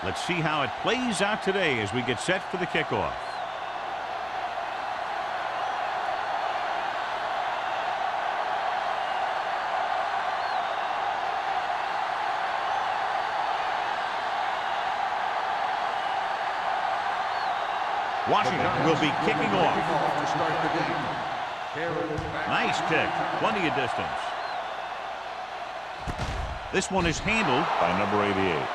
Let's see how it plays out today as we get set for the kickoff. Washington will be kicking off. Nice kick. Plenty of distance. This one is handled by number 88.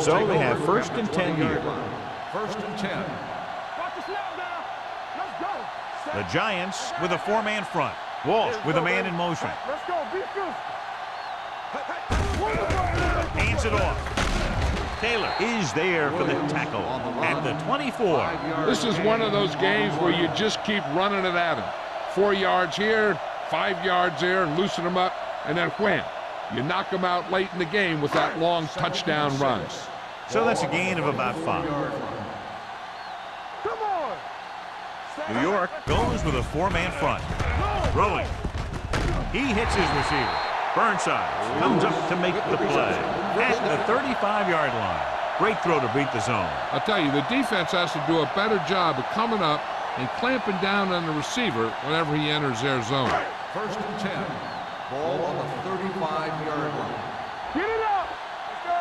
So they have 1st and 10 here. 1st and 10. The Giants with a 4-man front. Walsh with a man in motion. Let's go. Hands it off. Taylor is there for the tackle at the 24. This is one of those games where you just keep running it at him. 4 yards here, 5 yards there, and loosen them up, and then wham. You knock them out late in the game with that long touchdown run. So that's a gain of about 5. Come on. New York goes with a 4-man front. Throwing. He hits his receiver. Burnside comes up to make the play at the 35-yard line. Great throw to beat the zone. I'll tell you, the defense has to do a better job of coming up and clamping down on the receiver whenever he enters their zone. 1st and 10. Ball on the 35-yard line. Get it up. Let's go.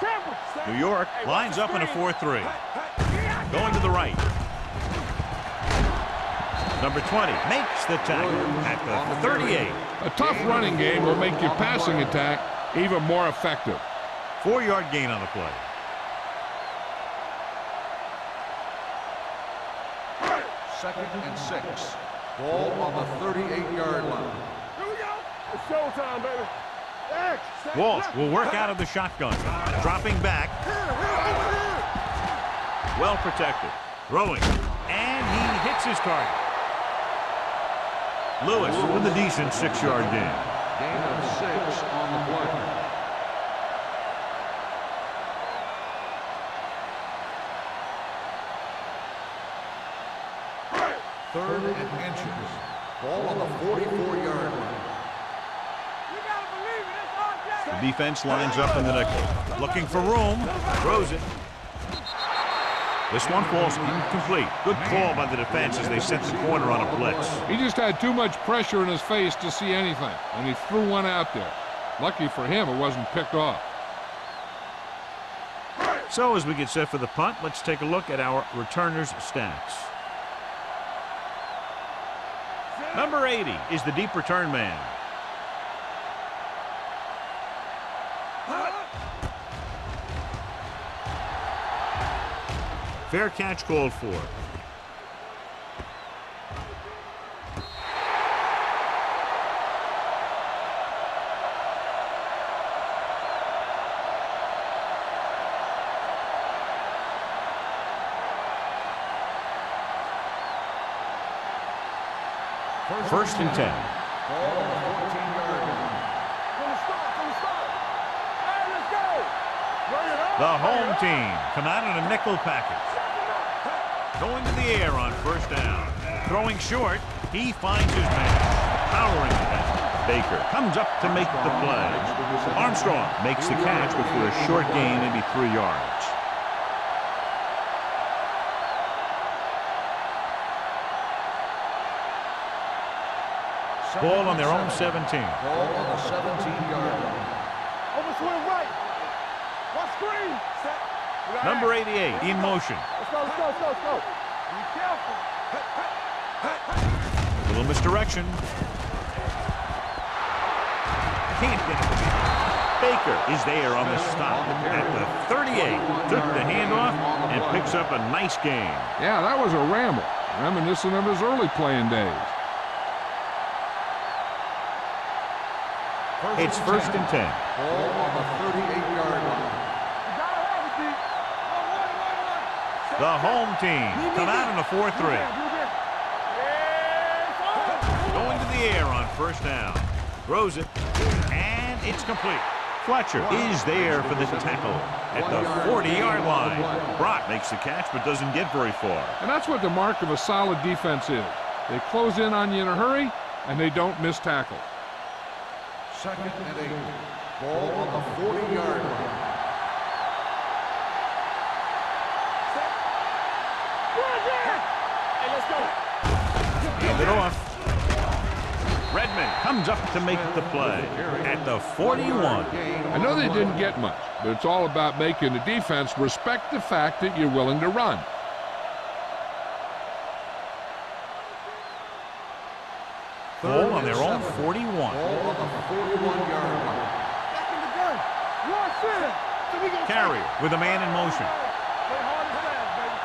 Tampa. New York lines up in a 4-3. Going to the right. Number 20 makes the tackle at the 38. A tough running game will make your passing attack even more effective. 4-yard gain on the play. 2nd and 6. Ball on the 38-yard line. Here we go. It's showtime, baby. Walsh will work out of the shotgun. Dropping back. Well protected. Throwing. And he hits his target. Lewis with a decent 6-yard gain. Gain of 6 on the play. Third and inches. Ball on the 44-yard line. The defense lines up in the nickel. Looking for room. Throws it. This one falls incomplete. Good call by the defense as they set the corner on a blitz. He just had too much pressure in his face to see anything, and he threw one out there. Lucky for him, it wasn't picked off. So as we get set for the punt, let's take a look at our returners' stats. Number 80 is the deep return man. Fair catch called for. First and 10. Ball on the 14-yard line. The home team come out in a nickel package. Going to the air on 1st down. Throwing short. He finds his man. Powering it. Baker comes up to make the play. Armstrong makes the catch, but for a short gain, maybe 3 yards. Ball on their own 17. Ball on the 17-yard line. Over swing right. One screen. Number 88 in motion. Let's go. Be careful. Little misdirection. Can't get it. Baker is there on the stop at the 38. Took the handoff and picks up a nice gain. Yeah, that was a ramble. Reminiscent of his early playing days. It's 1st and 10. Ball on the 38-yard line. The home team come out in a 4-3. Going to the air on 1st down. Throws it, and it's complete. Fletcher is there for the tackle at the 40-yard line. Brock makes the catch but doesn't get very far. And that's what the mark of a solid defense is. They close in on you in a hurry, and they don't miss tackle. 2nd and 8. Ball on the 40-yard line. Hey, let's go. Hand it off. Redmond comes up to make the play at the 41. I know they didn't get much, but it's all about making the defense respect the fact that you're willing to run. Ball on their own 41. Ball on the 41-yard line. Back in the gun. One center. So we gonna Carrier with a man in motion. play hard and fast, baby.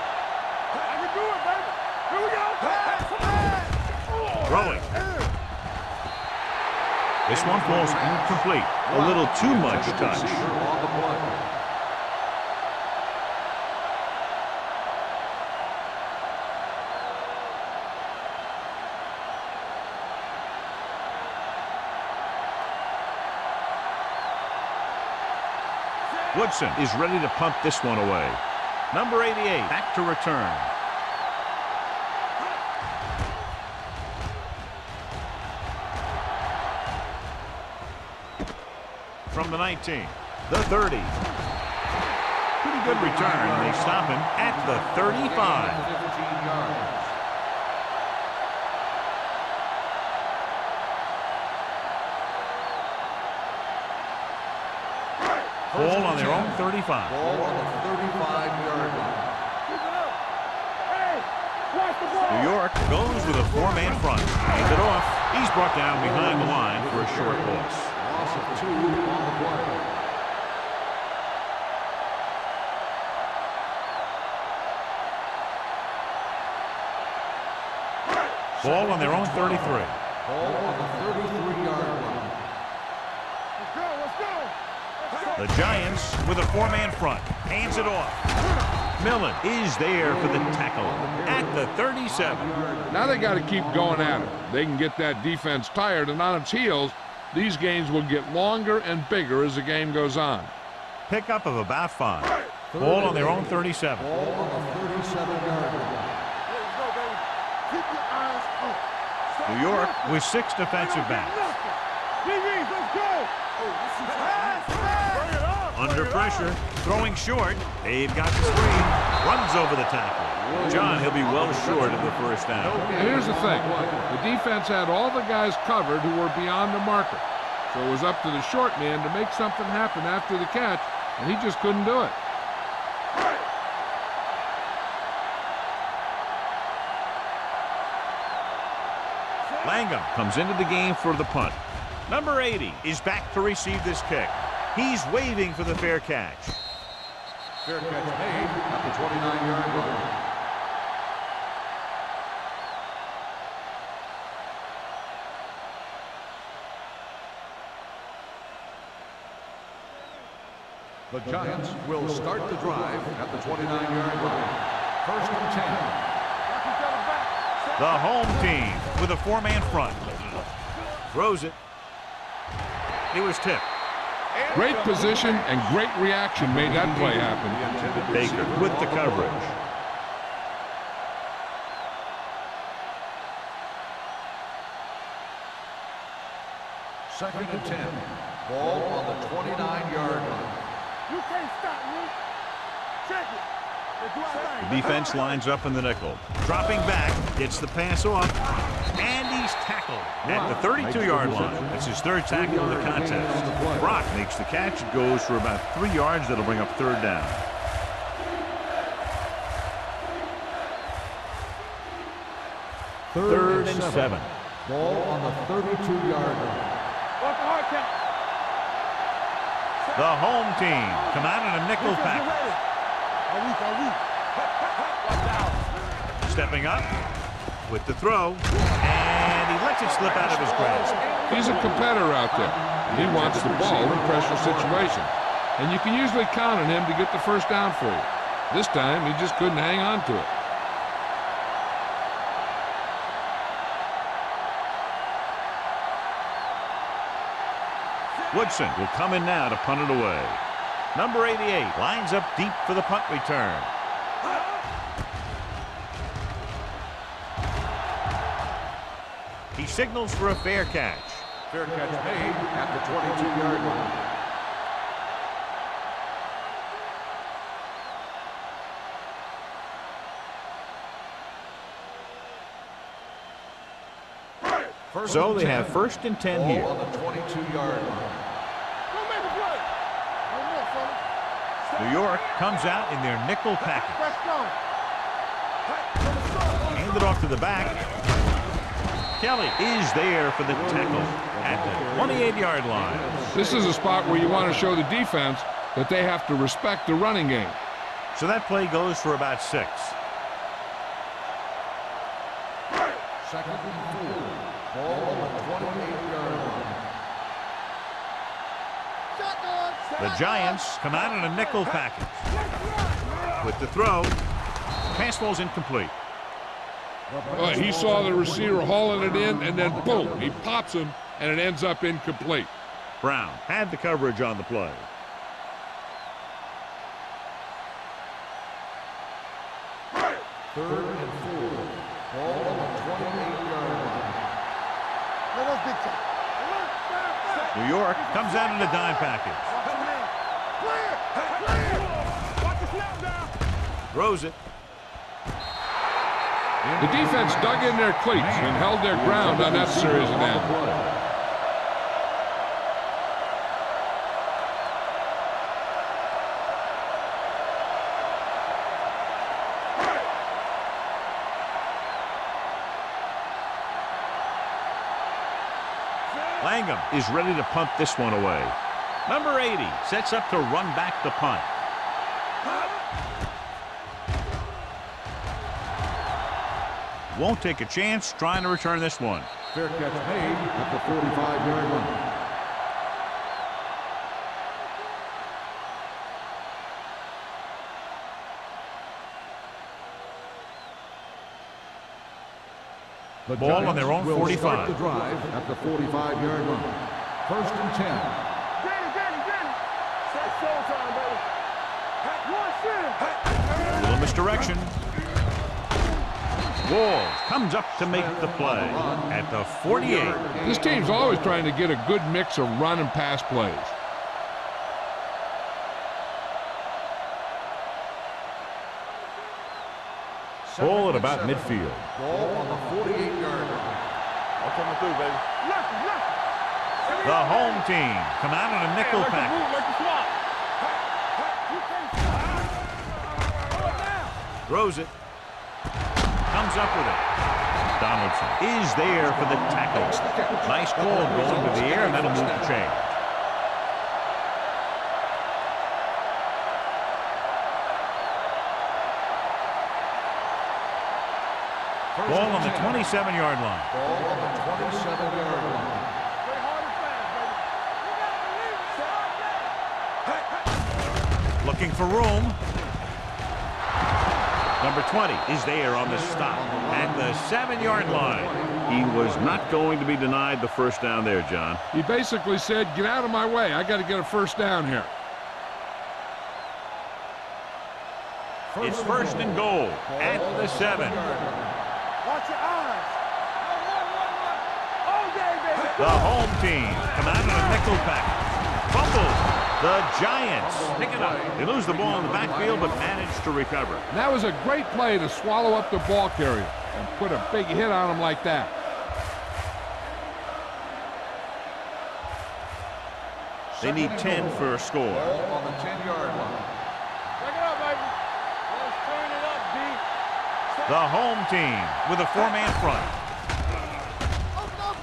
I can do it, baby. Here we go. Pass. Throwing. This one falls incomplete. A little too much touch. Receiver on the play. Woodson is ready to punt this one away. Number 88 back to return. From the 19, the 30. Pretty good return. They stop him at the 35. 15 yards. Ball on their own 35. Ball on the 35-yard line. Keep it up. Hey, watch the ball. New York goes with a four-man front. Hands it off. He's brought down behind the line for a short loss. Loss of 2 on the play. Ball on their own 33. Ball on the 33-yard line. Let's go, let's go. The Giants with a four-man front. Hands it off. Millen is there for the tackle at the 37. Now they got to keep going at it. They can get that defense tired and on its heels. These games will get longer and bigger as the game goes on. Pickup of about 5. Ball on their own 37. Ball on the 37-yard line. Let's go, baby. Keep your eyes on. New York with 6 defensive backs. DBs, let's go. Pass, bring it up. Under pressure, throwing short. They've got the screen. Runs over the tackle. John, he'll be well short of the first down. And here's the thing. The defense had all the guys covered who were beyond the marker. So it was up to the short man to make something happen after the catch, and he just couldn't do it. Langham comes into the game for the punt. Number 80 is back to receive this kick. He's waving for the fair catch. Fair catch made at the 29-yard line. The Giants will start the drive at the 29-yard line. 1st and 10. The home team with a four-man front. Throws it. It was tipped. Great position and great reaction made that play happen. Baker with the coverage. Second and 10. Ball on the 29-yard line. You can't stop me. Check it. Let's do our thing. The defense lines up in the nickel. Dropping back, gets the pass off, and he's tackled at the 32-yard line. That's his 3rd tackle of the contest. Brock makes the catch, goes for about 3 yards. That'll bring up 3rd down. Third and 7. Ball on the 32-yard line. What's the hard count? The home team come out in a nickel Get package. ready. Are we? Watch out. Stepping up with the throw, and he lets it slip out of his grasp. He's a competitor out there. He wants the ball in pressure situations. And you can usually count on him to get the first down for you. This time, he just couldn't hang on to it. Woodson will come in now to punt it away. Number 88 lines up deep for the punt return. He signals for a fair catch. Fair catch made at the 22-yard line. So they have 1st and 10 here. On the 22-yard line. Don't make a play. One more, fella. New York comes out in their nickel package. Press down. Hand it off to the back. Kelly is there for the tackle at the 28-yard line. This is a spot where you want to show the defense that they have to respect the running game. So that play goes for about 6. 2nd and 4. Ball on the 28-yard line. The Giants come out in a nickel package. With the throw, pass ball's incomplete. He saw the receiver hauling it in, and then boom, he pops him, and it ends up incomplete. Brown had the coverage on the play. Third and 4. Ball on the 28-yard line. New York comes out in a dime package. Throws it. The defense dug in their cleats and held their ground on that series of downs. Langham is ready to punt this one away. Number 80 sets up to run back the punt. Won't take a chance trying to return this one. Fair catch made at the 45-yard line. The Ball Giants on their own will 45. start the drive at the 45-yard line. 1st and 10. That's showtime, baby. A little misdirection. Walls comes up to make the play at the 48. This team's always trying to get a good mix of run and pass plays. Ball at about midfield. Ball on the 48-yard line. I'm coming through, baby. The home team come out in a nickel package. Throws it. Comes up with it. Donaldson is there for the tackle. Nice ball going to the air, and that'll move the chain. Ball on the 27-yard line. Ball on the 27-yard line. Looking for room. Number 20 is there on the stop at the 7-yard line. He was not going to be denied the first down there, John. He basically said, get out of my way. I got to get a first down here. It's 1st and goal at the 7. Watch your eyes. All day, baby. The home team come out in a nickel pack. Fumble. The Giants pick it up. They lose the ball in the backfield, but manage to recover. And that was a great play to swallow up the ball carrier and put a big hit on him like that. They need 10 for a score. Ball on the 10-yard line. Check it out, baby. Let's turn it up, D. The home team with a 4-man front.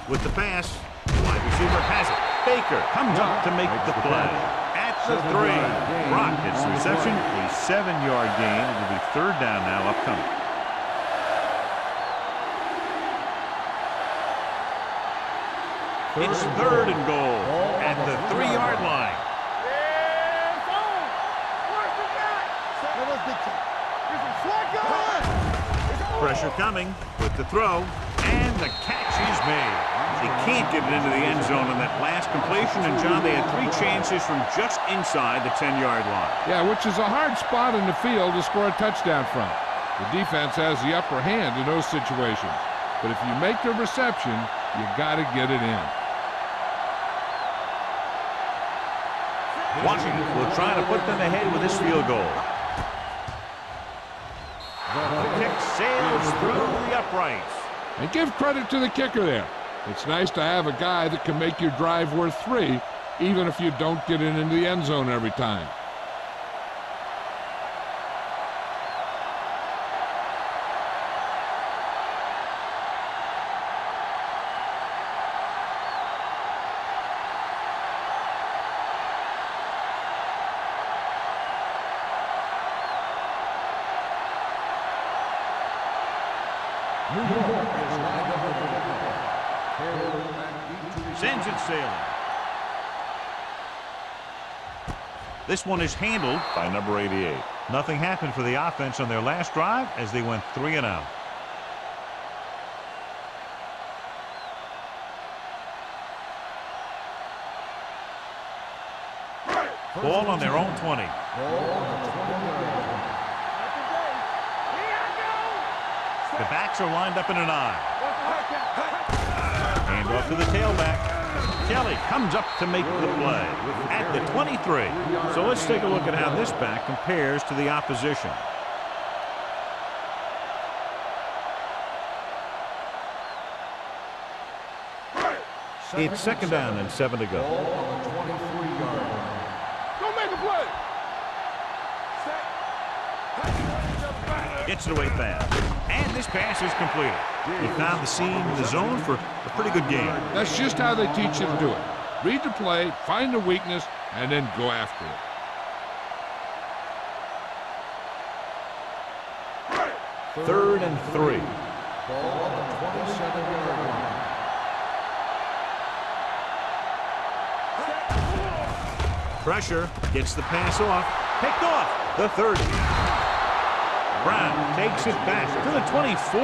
With the pass, wide receiver has it. Baker comes up to make the play. At the 3, Brock gets the reception, a 7-yard gain. It will be 3rd down now upcoming. It's 3rd and goal at the 3-yard line. Yeah, it's on. Where's the guy? That was big time. Here's a flag on. Pressure coming with the throw, and the catch is made. They can't can't get it into the end zone on that last completion. And, John, they had 3 chances from just inside the 10-yard line. Yeah, which is a hard spot in the field to score a touchdown from. The defense has the upper hand in those situations. But if you make the reception, you got to get it in. Washington will try to put them ahead with this field goal. The kick sails through the uprights. And give credit to the kicker there. It's nice to have a guy that can make your drive worth 3, even if you don't get it into the end zone every time. Sends it sailing. This one is handled by number 88. Nothing happened for the offense on their last drive as they went 3 and out. Ball on their own 20. The backs are lined up in an eye. Hand off to the tailback. Kelly comes up to make the play at the 23. So let's take a look at how this back compares to the opposition. It's 2nd down and 7 to go. Go make a play. Gets it away fast. And this pass is completed. He found the seam in the zone for a pretty good game. That's just how they teach you to do it. Read the play, find the weakness, and then go after it. 3rd and 3. Ball on the 27-yard line. Pressure gets the pass off. Picked off the 30. Brown takes it back to the 24.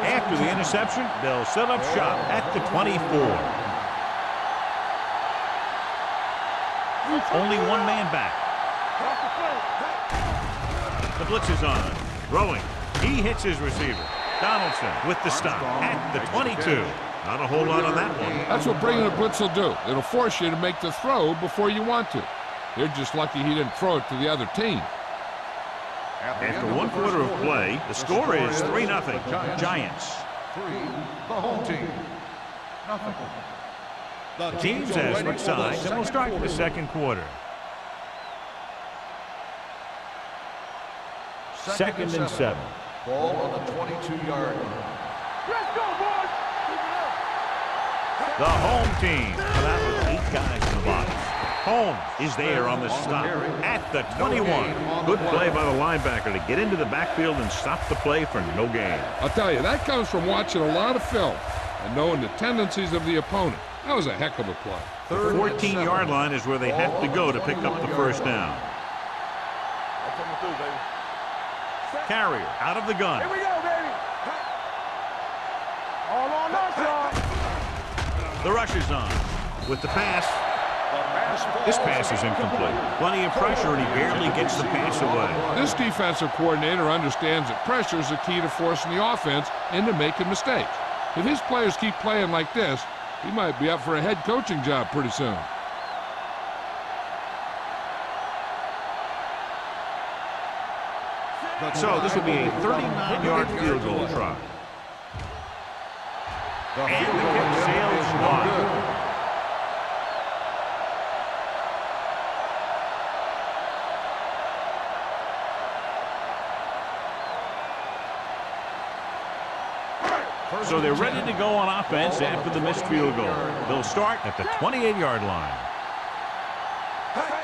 After the interception, they'll set up shop at the 24. Only one man back. The blitz is on. Throwing. He hits his receiver. Donaldson with the stop at the 22. Not a whole lot on that one. That's what bringing a blitz will do. It'll force you to make the throw before you want to. They're just lucky he didn't throw it to the other team. After 1 quarter of play, the score is 3-0. Giants. 3, the home team. Nothing. The teams have switched sides and will start the 2nd quarter. 2nd and 7. Ball on the 22-yard line. Let's go, boys. The home team come out with 8 guys in the box. Holmes is there on the stop at the 21. Good play by the linebacker to get into the backfield and stop the play for no gain. I'll tell you, that comes from watching a lot of film and knowing the tendencies of the opponent. That was a heck of a play. The 14-yard line is where they have to go to pick up the 1st down. I'm coming through, baby. Carrier out of the gun. Here we go, baby. All on us, y'all. The rush is on. With the pass. This pass is incomplete. Plenty of pressure, and he barely gets the pass away. This defensive coordinator understands that pressure is the key to forcing the offense into making mistakes. If his players keep playing like this, he might be up for a head coaching job pretty soon. So this will be a 39-yard field goal try. And the kick sails wide. So they're ready to go on offense after the missed field goal. They'll start at the 28-yard line.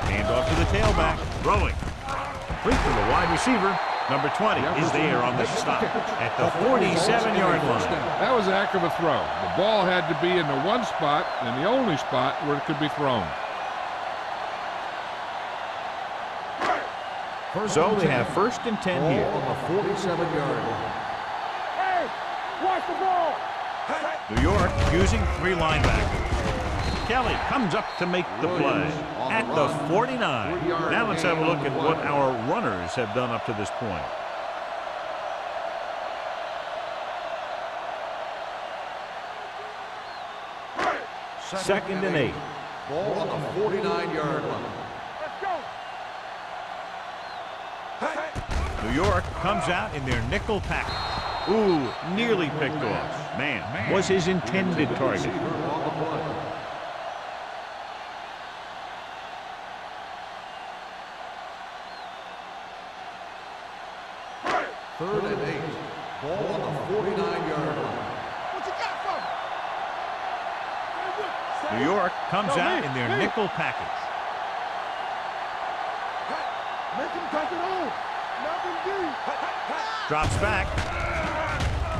Hand off to the tailback. Throwing. Complete to the wide receiver. Number 20 is there on the stop at the 47-yard line. That was a heck of a throw. The ball had to be in the one spot and the only spot where it could be thrown. So they have 1st and 10 Ball here. on the 47-yard line. Hey, watch the ball. New York using 3 linebackers. Kelly comes up to make the play at the 49. Now let's have a look at what our runners have done up to this point. Second and 8. Ball on the 49-yard line. Let's go. New York comes out in their nickel package. Ooh, nearly picked off. Man, was his intended target. Receiver on the play. Third and 8. Ball on the 49-yard line. What you got for me? New York comes out in their nickel package. Make him take it on. Nothing deep. Drops back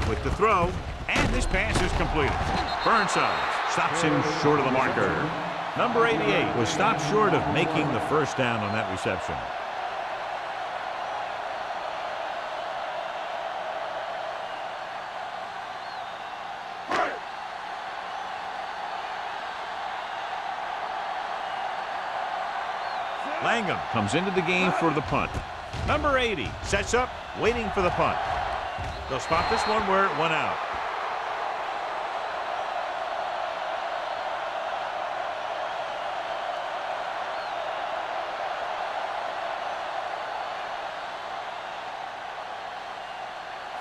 with the throw, and this pass is completed. Burnside stops him short of the marker. Number 88 was stopped short of making the 1st down on that reception. Langham comes into the game for the punt. Number 80 sets up, waiting for the punt. They'll spot this one where it went out.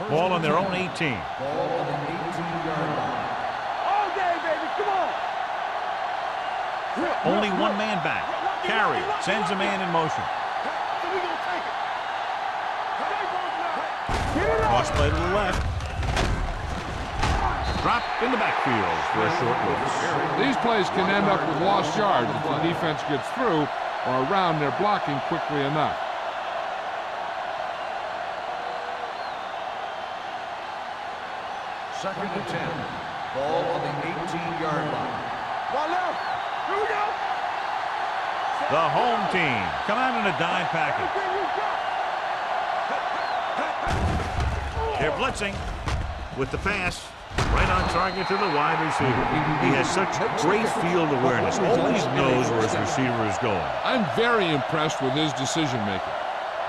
Ball on their own 18. Ball on the 18-yard line. All day, baby. Come on. Only one man back. Carry sends a man in motion. So we gonna take it. Get it Cross play to the left. Drop in the backfield for a short loss. These plays can end up with lost yards if the defense gets through or around their blocking quickly enough. Second and 10. Ball on the 18-yard line. One left. Here we go. The home team come out in a dime package. They're blitzing with the pass. Right on target to the wide receiver. He has such great field awareness. Always knows where his receiver is going. I'm very impressed with his decision making.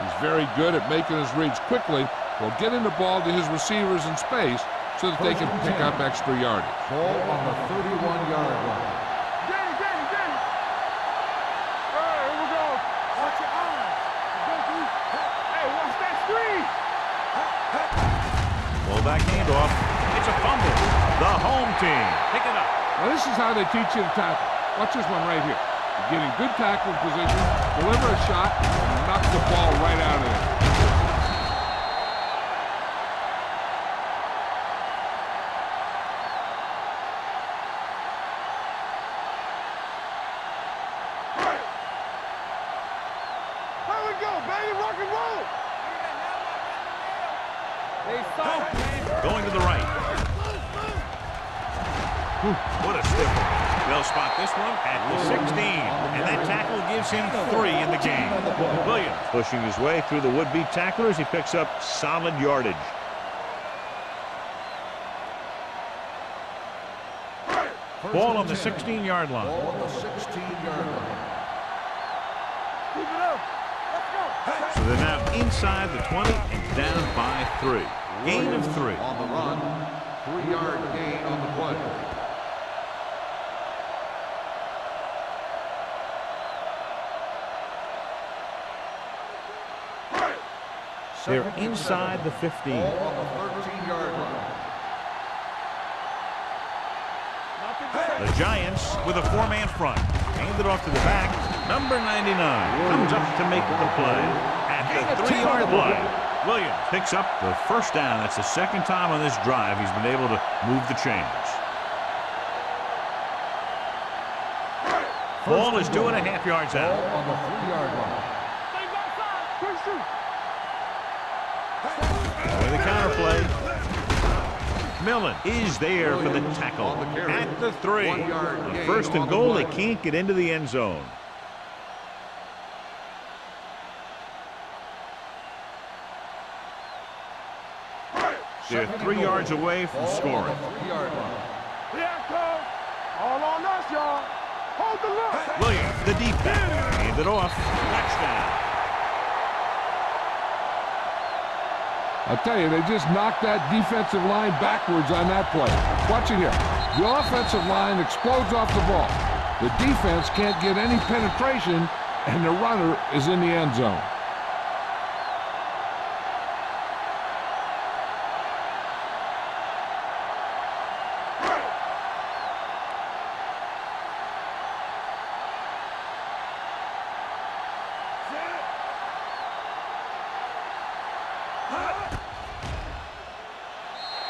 He's very good at making his reads quickly while getting the ball to his receivers in space so that they can pick up extra yardage. Ball on the 31-yard line. Here we go. Watch your eyes. Hey, watch that screen. Pull back handoff. It's a fumble. The home team pick it up. Now this is how they teach you to tackle. Watch this one right here. You're getting good tackling position, deliver a shot, and knock the ball right out of there. Here we go, baby. Rock and roll. They soft, man. Going to the right. What a stiff one. They'll spot this one at the 16. And that tackle gives him 3 in the game. Williams pushing his way through the would-be tacklers. He picks up solid yardage. Ball on the 16-yard line. Ball on the 16-yard line. Keep it up. Let's go. So they're now inside the 20 and down by 3. Gain of 3. On the run. 3-yard gain on the play. They're inside the 15. Ball on the 13-yard line. The Giants with a 4-man front. Hand it off to the back. Number 99 comes up to make the play at the 3-yard line. Williams picks up the 1st down. That's the 2nd time on this drive he's been able to move the chains. Ball is 2.5 yards Ball out. on the 3-yard line. Stay backside. Push through. With the counter play. Millen is there for the tackle at the 3. On 1st and goal, they can't get into the end zone. They're 3 yards away from scoring. 3-yard line. Yeah, coach. All on us, y'all. Hold the look. Williams, the deep back, hand it off. Touchdown. I'll tell you, they just knocked that defensive line backwards on that play. Watch it here. The offensive line explodes off the ball. The defense can't get any penetration, and the runner is in the end zone.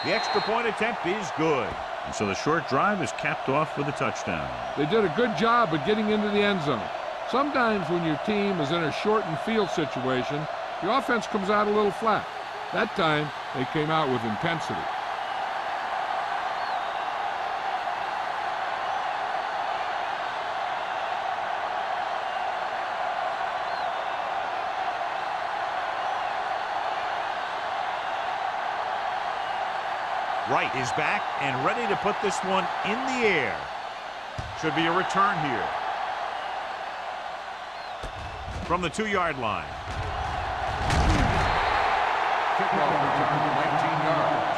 The extra point attempt is good. And so the short drive is capped off with a touchdown. They did a good job of getting into the end zone. Sometimes when your team is in a shortened field situation, the offense comes out a little flat. That time, they came out with intensity. Wright is back and ready to put this one in the air. Should be a return here. From the 2-yard line. Kickoff return, 19 yards.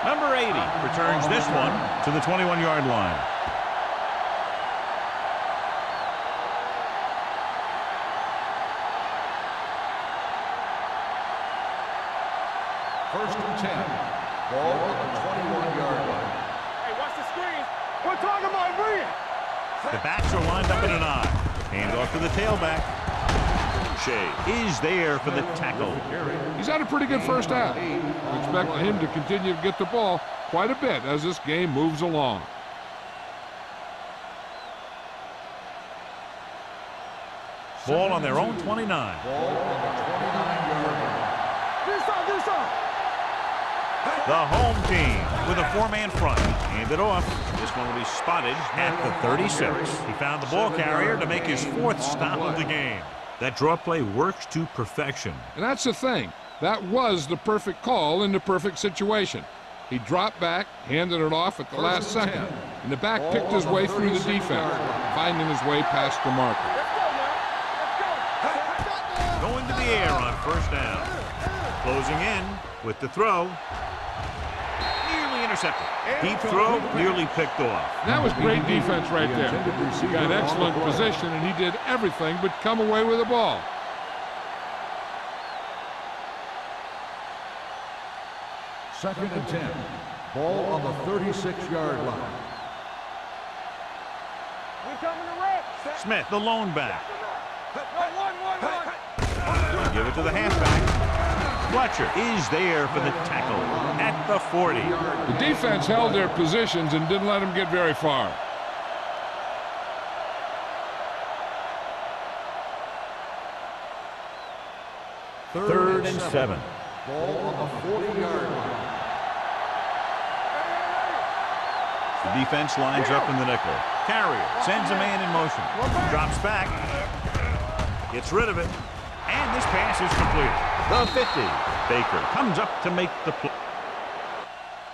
Number 80 returns this one to the 21-yard line. First and 10. Ball on the 21-yard line. Hey, watch the screen. We're talking about Bree. The backs are lined up in an I. Hand off to the tailback. Shea is there for the tackle. He's had a pretty good first half. We expect him to continue to get the ball quite a bit as this game moves along. Ball on their own 29. Ball on the 29-yard line. Do something. The home team with a 4-man front. Hand it off. This one will be spotted at the 36. He found the ball carrier to make his 4th stop of the game. That draw play works to perfection. And that's the thing. That was the perfect call in the perfect situation. He dropped back, handed it off at the last second, and the back picked his way through the defense, finding his way past the marker. Going to the air on first down. Closing in with the throw. Nearly intercepted. Deep throw, nearly picked off. That was great defense right there. He got excellent position, and he did everything but come away with the ball. Second and 10. Ball on the 36-yard line. We coming to wreck. Smith, the lone back. One. Give it to the halfback. Fletcher is there for the tackle at the 40. The defense held their positions and didn't let them get very far. Third and 7. Ball on the 40-yard line. The defense lines up in the nickel. Carrier sends a man in motion. Drops back. Gets rid of it. And this pass is completed. The 50. Baker comes up to make the play.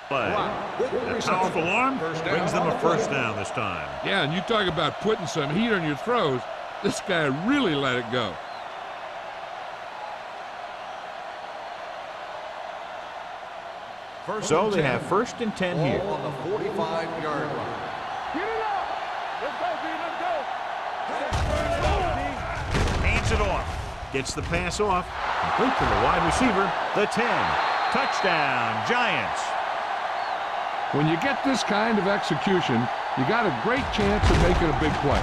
That powerful arm brings them a first down this time. Yeah, and you talk about putting some heat on your throws. This guy really let it go. So they have first and 10 here. Ball on the 45-yard line. Get it up. Let's go, D. Let's go. Hands it off. Gets the pass off. Complete to the wide receiver. The 10. Touchdown, Giants. When you get this kind of execution, you got a great chance of making a big play.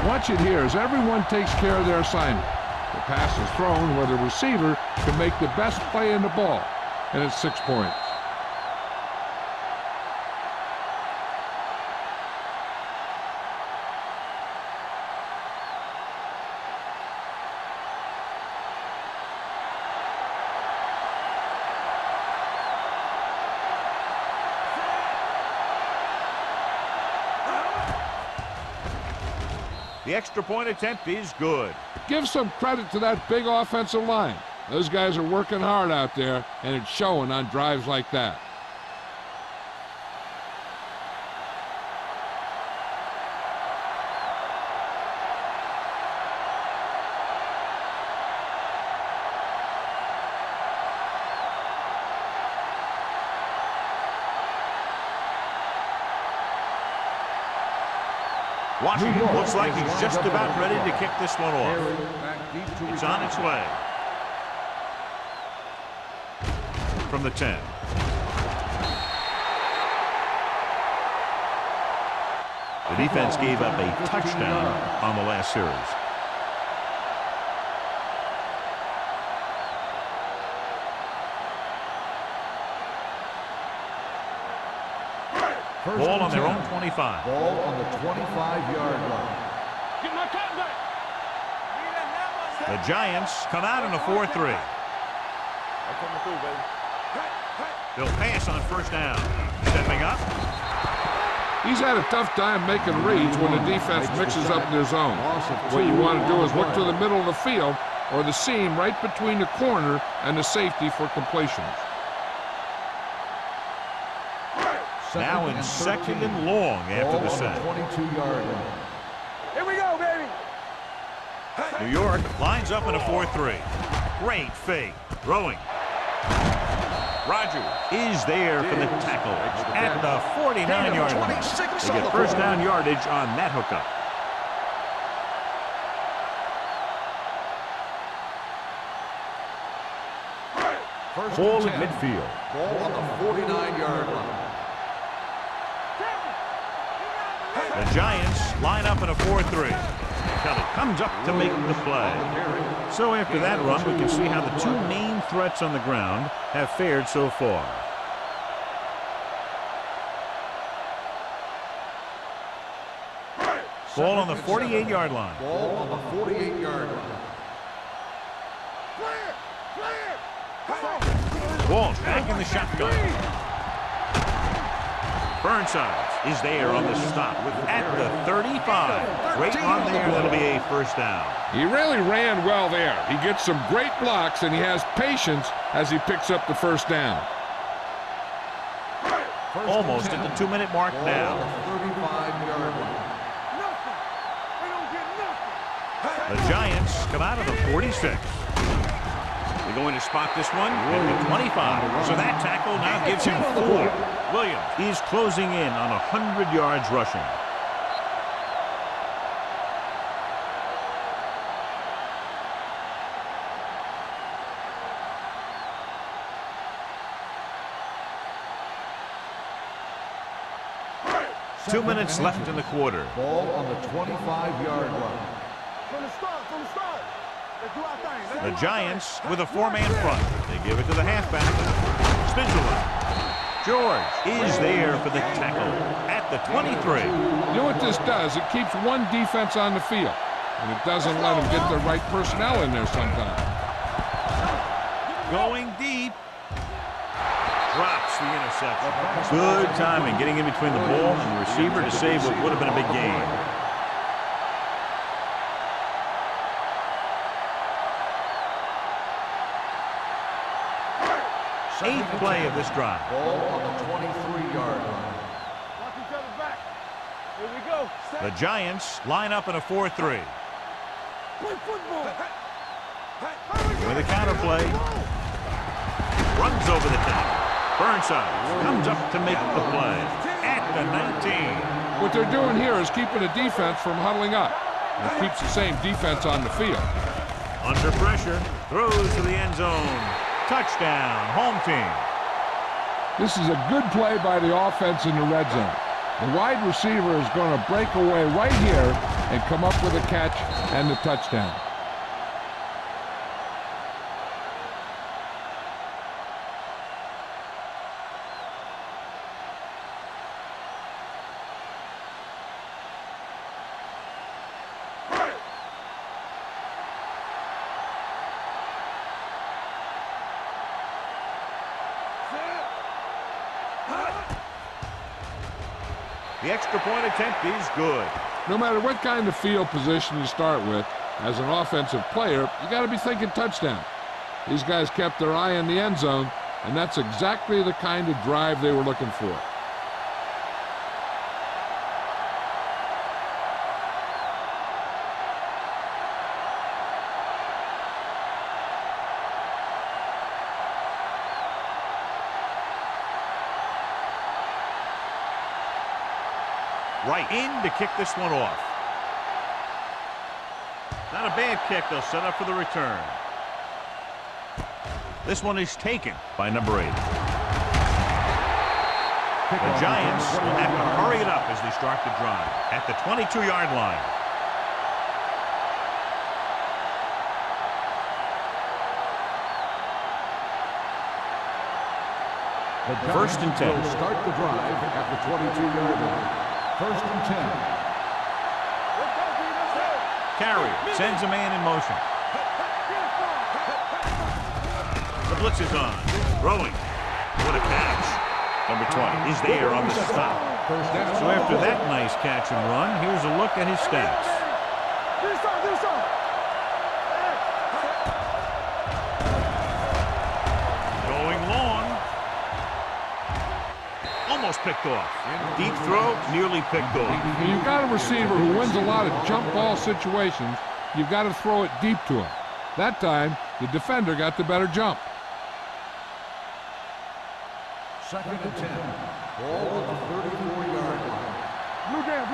Watch it here as everyone takes care of their assignment. The pass is thrown where the receiver can make the best play in the ball, and it's 6 points. The extra point attempt is good. Give some credit to that big offensive line. Those guys are working hard out there, and it's showing on drives like that. Washington looks like he's just about ready to kick this one off. It's on its way. From the 10. The defense gave up a touchdown on the last series. Ball on their own 25. Ball on the 25-yard line. Get my cotton back. The Giants come out in a 4-3. I'm coming through, baby. They'll pass on first down. Stepping up. He's had a tough time making reads when the defense mixes up their zone. What you want to do is look to the middle of the field or the seam right between the corner and the safety for completions. Now in second and long after the set. 22-yard line. Here we go, baby. New York lines up in a 4-3. Great fake. Throwing. Rogers is there for the tackle at the 49-yard line. They get first down yardage on that hookup. Ball at midfield. Ball on the 49-yard line. The Giants line up in a 4-3. Kelly comes up to make the play. So after that run, we can see how the two main threats on the ground have fared so far. Ball on the 48-yard line. Ball on the 48-yard line. Walsh back in the shotgun. Burnside is there on the stop at the 35. Great run there. That'll be a first down. He really ran well there. He gets some great blocks, and he has patience as he picks up the first down. Almost at the 2-minute mark now. 35-yard line. The Giants come out of the 46. They're going to spot this one at the 25. So that tackle now gives him 4. Williams is closing in on 100 yards rushing. Two minutes left in the quarter. Ball on the 25-yard line. From the start. Let's do our thing. The Giants with a 4-man front. They give it to the halfback. Spindler. George is there for the tackle at the 23. You know what this does? It keeps one defense on the field, and it doesn't let them get the right personnel in there sometimes. Going deep. Drops the interception. Good timing, getting in between the ball and the receiver to save what would have been a big gain. Eighth play of this drive. Ball on the 23-yard line. Watch each other back. Here we go. The Giants line up in a 4-3. Play football. With a counter play. Runs over the top. Burnside comes up to make the play at the 19. What they're doing here is keeping the defense from huddling up. And it keeps the same defense on the field. Under pressure. Throws to the end zone. Touchdown, home team. This is a good play by the offense in the red zone. The wide receiver is going to break away right here and come up with a catch and the touchdown. The extra point attempt is good. No matter what kind of field position you start with, as an offensive player, you got to be thinking touchdown. These guys kept their eye on the end zone, and that's exactly the kind of drive they were looking for. Right in to kick this one off. Not a bad kick. They'll set up for the return. This one is taken by number 8. The Giants will have to hurry it up as they start the drive at the 22-yard line. First and 10. Will start the drive at the 22-yard line. First and 10. Carrier sends a man in motion. The blitz is on. Throwing. What a catch. Number 20 is there on the stop. So after that nice catch and run, here's a look at his stats. Going long. Almost picked off. Deep throw, nearly picked off. When you've got a receiver who wins a lot of jump ball situations, you've got to throw it deep to him. That time, the defender got the better jump. Second and 10. Ball at the 34-yard line. Blue jam.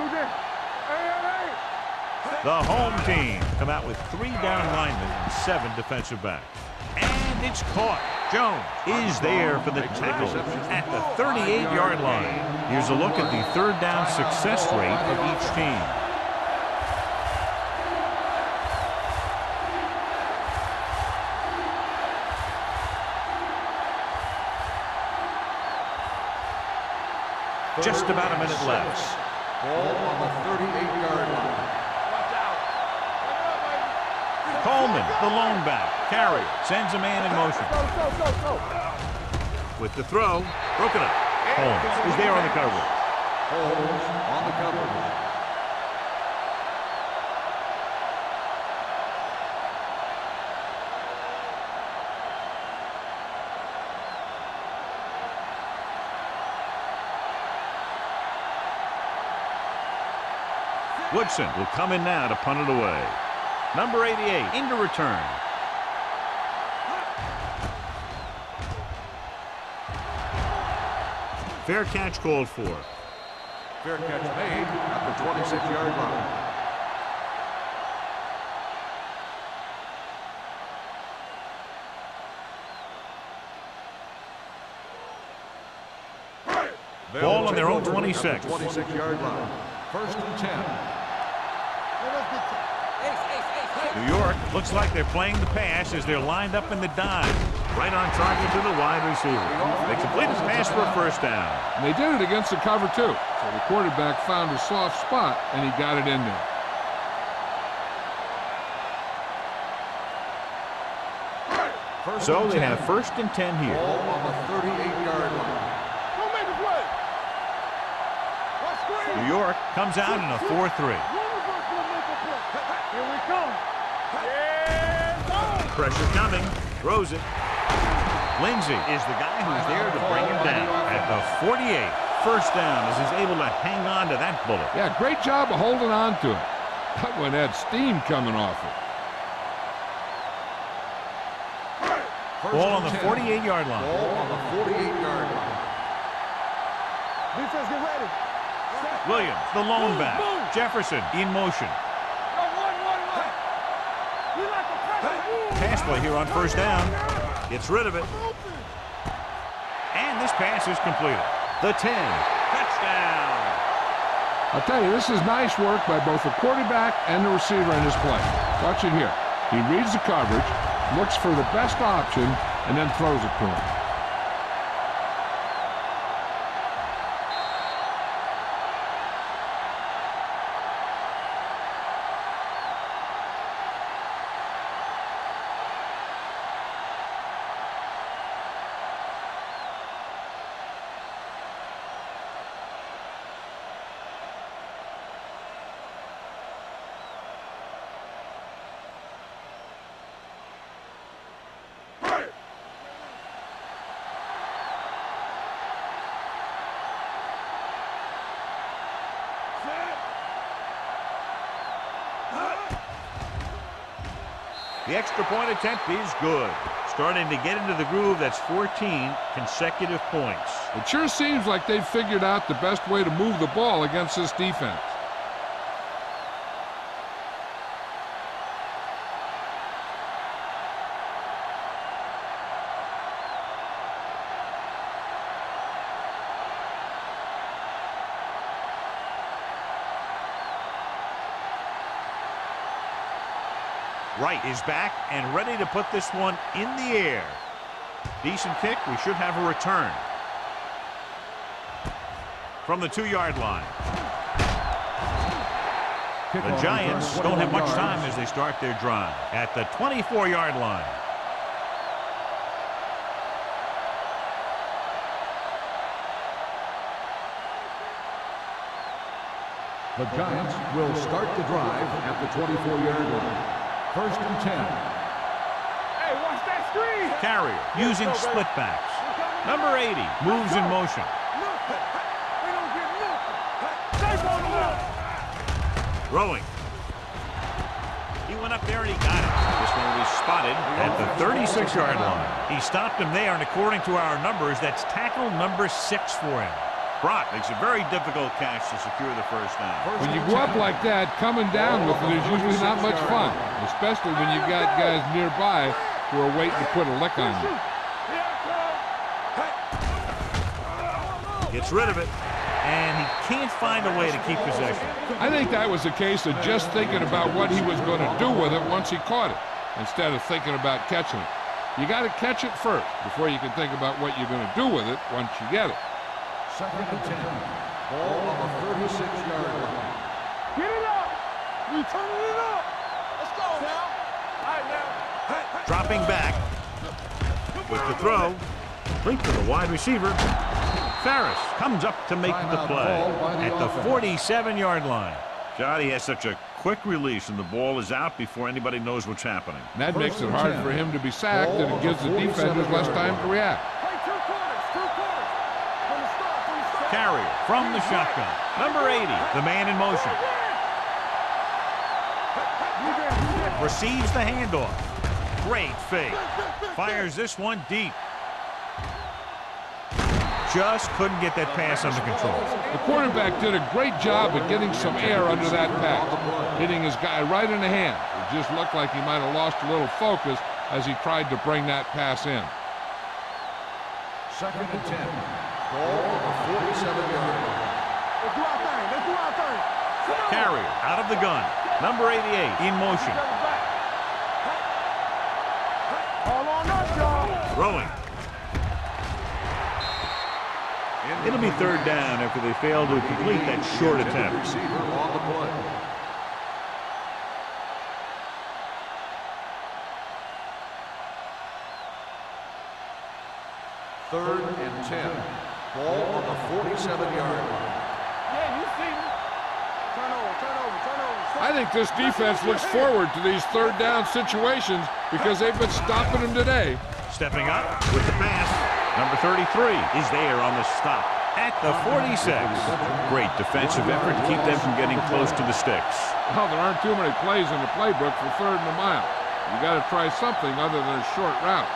Hey. The home team come out with 3 down linemen and 7 defensive backs. And it's caught. Jones is there for the tackle at the 38-yard line. Here's a look at the third down success rate of each team. Just about a minute left. Ball on the 38-yard line. Coleman, the lone back. Carrier sends a man in motion. Go. With the throw, broken up. Holmes is there on the coverage. Holmes on the coverage. Woodson will come in now to punt it away. Number 88 into return. Fair catch called for. Fair catch made at the 26-yard line. Ball on their own 26. 26-yard line. First and 10. New York looks like they're playing the pass as they're lined up in the dime. Right on target to the wide receiver. They complete his pass for a first down. And they did it against the cover, too. So the quarterback found a soft spot, and he got it in there. So they have first and 10 here. Ball on the 38-yard line. Don't make a play. Let's screen. New York comes out in a 4-3. One of us will make a play. Here we come. Yeah, go. Pressure coming. Throws it. Lindsey is the guy who's there to bring him down at the 48. First down as he's able to hang on to that bullet. Yeah, great job of holding on to it. That one had steam coming off it. Ball on the 48-yard line. Ball on the 48-yard line. Defense, get ready. Williams, the lone back. Jefferson in motion. One. We like the pressure. Pass play here on first down. Gets rid of it. And this pass is completed. The 10. Touchdown. I'll tell you, this is nice work by both the quarterback and the receiver in this play. Watch it here. He reads the coverage, looks for the best option, and then throws it to him. The extra point attempt is good. Starting to get into the groove. That's 14 consecutive points. It sure seems like they've figured out the best way to move the ball against this defense. Wright is back and ready to put this one in the air. Decent kick. We should have a return. From the 2-yard line. The Giants don't have much time as they start their drive at the 24-yard line. The Giants will start the drive at the 24-yard line. First and 10. Hey, watch that screen. Carrier using split backs. Number 80 moves in motion. We don't get nothing. Safe on the wall. Throwing. He went up there and he got it. This one will be spotted at the 36-yard line. He stopped him there, and according to our numbers, that's tackle number 6 for him. Brock makes a very difficult catch to secure the first down. When you go up like that, coming down with it is usually not much fun, especially when you've got guys nearby who are waiting to put a lick on you. Gets rid of it, and he can't find a way to keep possession. I think that was a case of just thinking about what he was going to do with it once he caught it, instead of thinking about catching it. You got to catch it first before you can think about what you're going to do with it once you get it. Second and 10. Ball on the 36-yard line. Get it up. We turning it up. Let's go now. All right, now. Dropping back with the throw. Complete to the wide receiver. Ferris comes up to make the play at the 47-yard line. Johnny has such a quick release, and the ball is out before anybody knows what's happening. And that makes it hard for him to be sacked, and it gives the defenders less time to react. Play two quarters. From the start. Carrier from the shotgun. Number 80, the man in motion. Receives the handoff. Great fake. Fires this one deep. Just couldn't get that pass under control. The quarterback did a great job of getting some air under that pass, hitting his guy right in the hand. It just looked like he might have lost a little focus as he tried to bring that pass in. Second and 10. Ball on the 47-yard line. Let's do our thing. Let's do our thing. Carrier out of the gun. Number 88 in motion. All on us, y'all. Throwing. It'll be third down after they fail to complete that short attempt. Receiver on the play. Third and 10. Ball on the 47-yard line. Yeah, you see me. Turn over. I think this defense looks forward to these third down situations because they've been stopping them today. Stepping up with the pass. Number 33 is there on the stop at the 46. Great defensive effort to keep them from getting close to the sticks. Well, there aren't too many plays in the playbook for third and a mile. You got to try something other than a short route.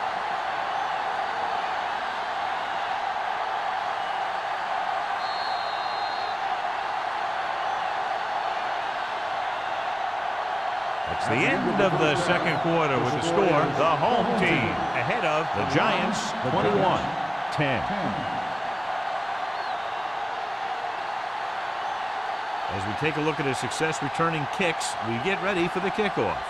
It's the end of the second quarter with the score. The home team ahead of the Giants 21-10. As we take a look at his success returning kicks, we get ready for the kickoff.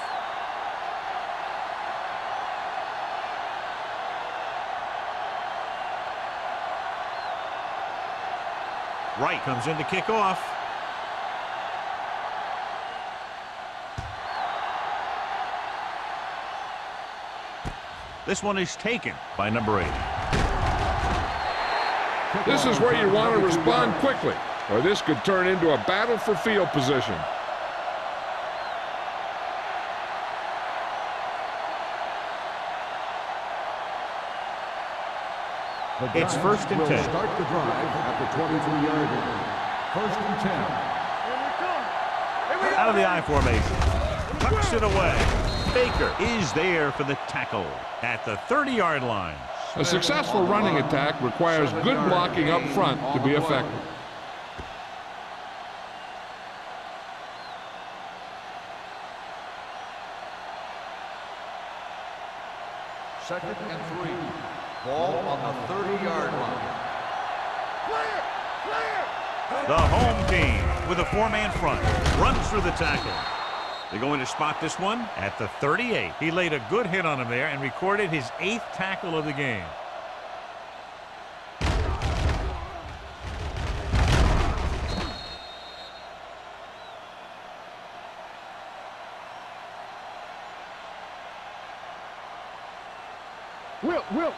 Wright comes in to kick off. This one is taken by number 8. This is where you want to respond quickly, or this could turn into a battle for field position. It's first and 10. Will start the drive at the 23-yard line. First and 10. Out of the I formation. Tucks it away. Baker is there for the tackle at the 30-yard line. A successful running attack requires good blocking up front to be effective. Second and 3. Ball on the 30-yard line. The home team with a 4-man front runs through the tackle. They're going to spot this one at the 38. He laid a good hit on him there and recorded his 8th tackle of the game.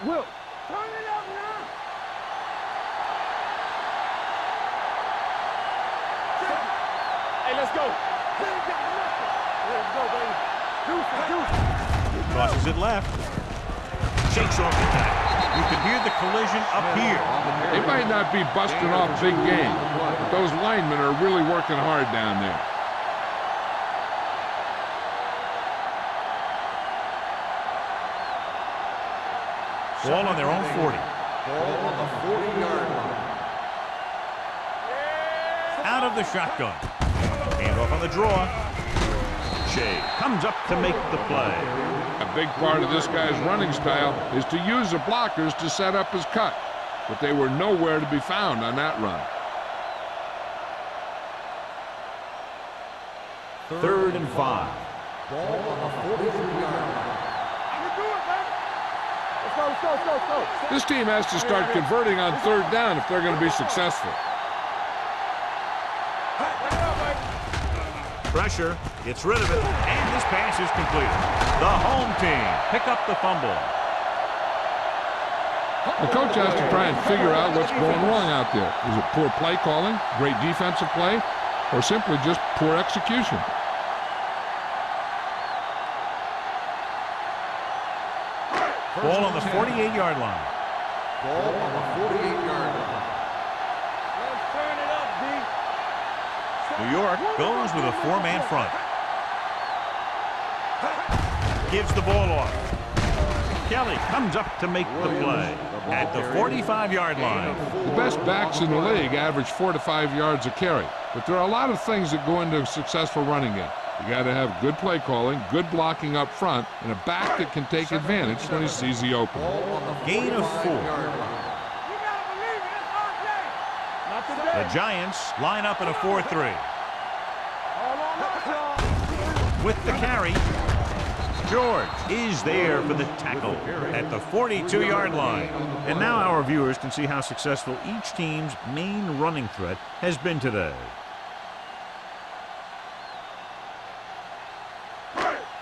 Will. Turn it up now. Hey, let's go. Let's go, baby. Crosses it left. Shakes off the tackle. You can hear the collision up here. They might not be busting off big game, but those linemen are really working hard down there. Ball on their own 40. Ball on the 40-yard line. Out of the shotgun. Hand off on the draw. Shea comes up to make the play. A big part of this guy's running style is to use the blockers to set up his cut, but they were nowhere to be found on that run. 3rd and 5. Ball on the 43-yard line. This team has to start converting on 3rd down if they're going to be successful. Pressure, gets rid of it, and this pass is completed. The home team pick up the fumble. The coach has to try and figure out what's going wrong out there. Is it poor play calling, great defensive play, or simply just poor execution? Ball on the 48-yard line. Ball on the 48-yard line. Let's turn it up, D. New York goes with a 4-man front. Gives the ball off. Kelly comes up to make the play at the 45-yard line. The best backs in the league average 4 to 5 yards a carry, but there are a lot of things that go into a successful running game. You got to have good play calling, good blocking up front, and a back that can take advantage when he sees the opening. Gain of 4. The Giants line up in a 4-3. With the carry, George is there for the tackle at the 42-yard line. And now our viewers can see how successful each team's main running threat has been today.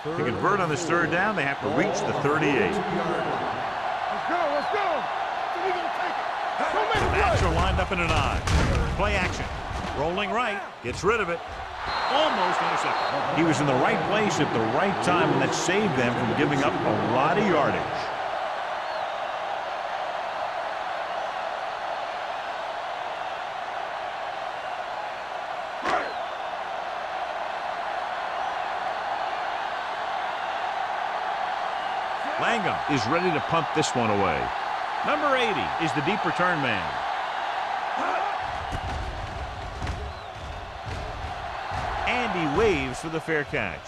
To convert on this 3rd down, they have to reach the 38. Let's go. We gonna take it. The backs are lined up in an I. Play action. Rolling right. Gets rid of it. Almost intercepted. He was in the right place at the right time, and that saved them from giving up a lot of yardage. Langham is ready to punt this one away. Number 80 is the deep return man. And he waves for the fair catch.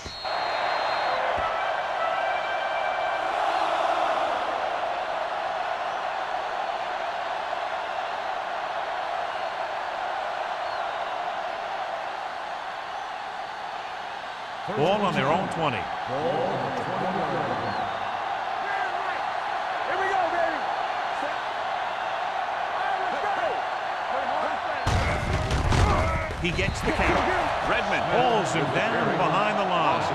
Ball on their own 20. He gets the count. Redmond pulls him down behind the line.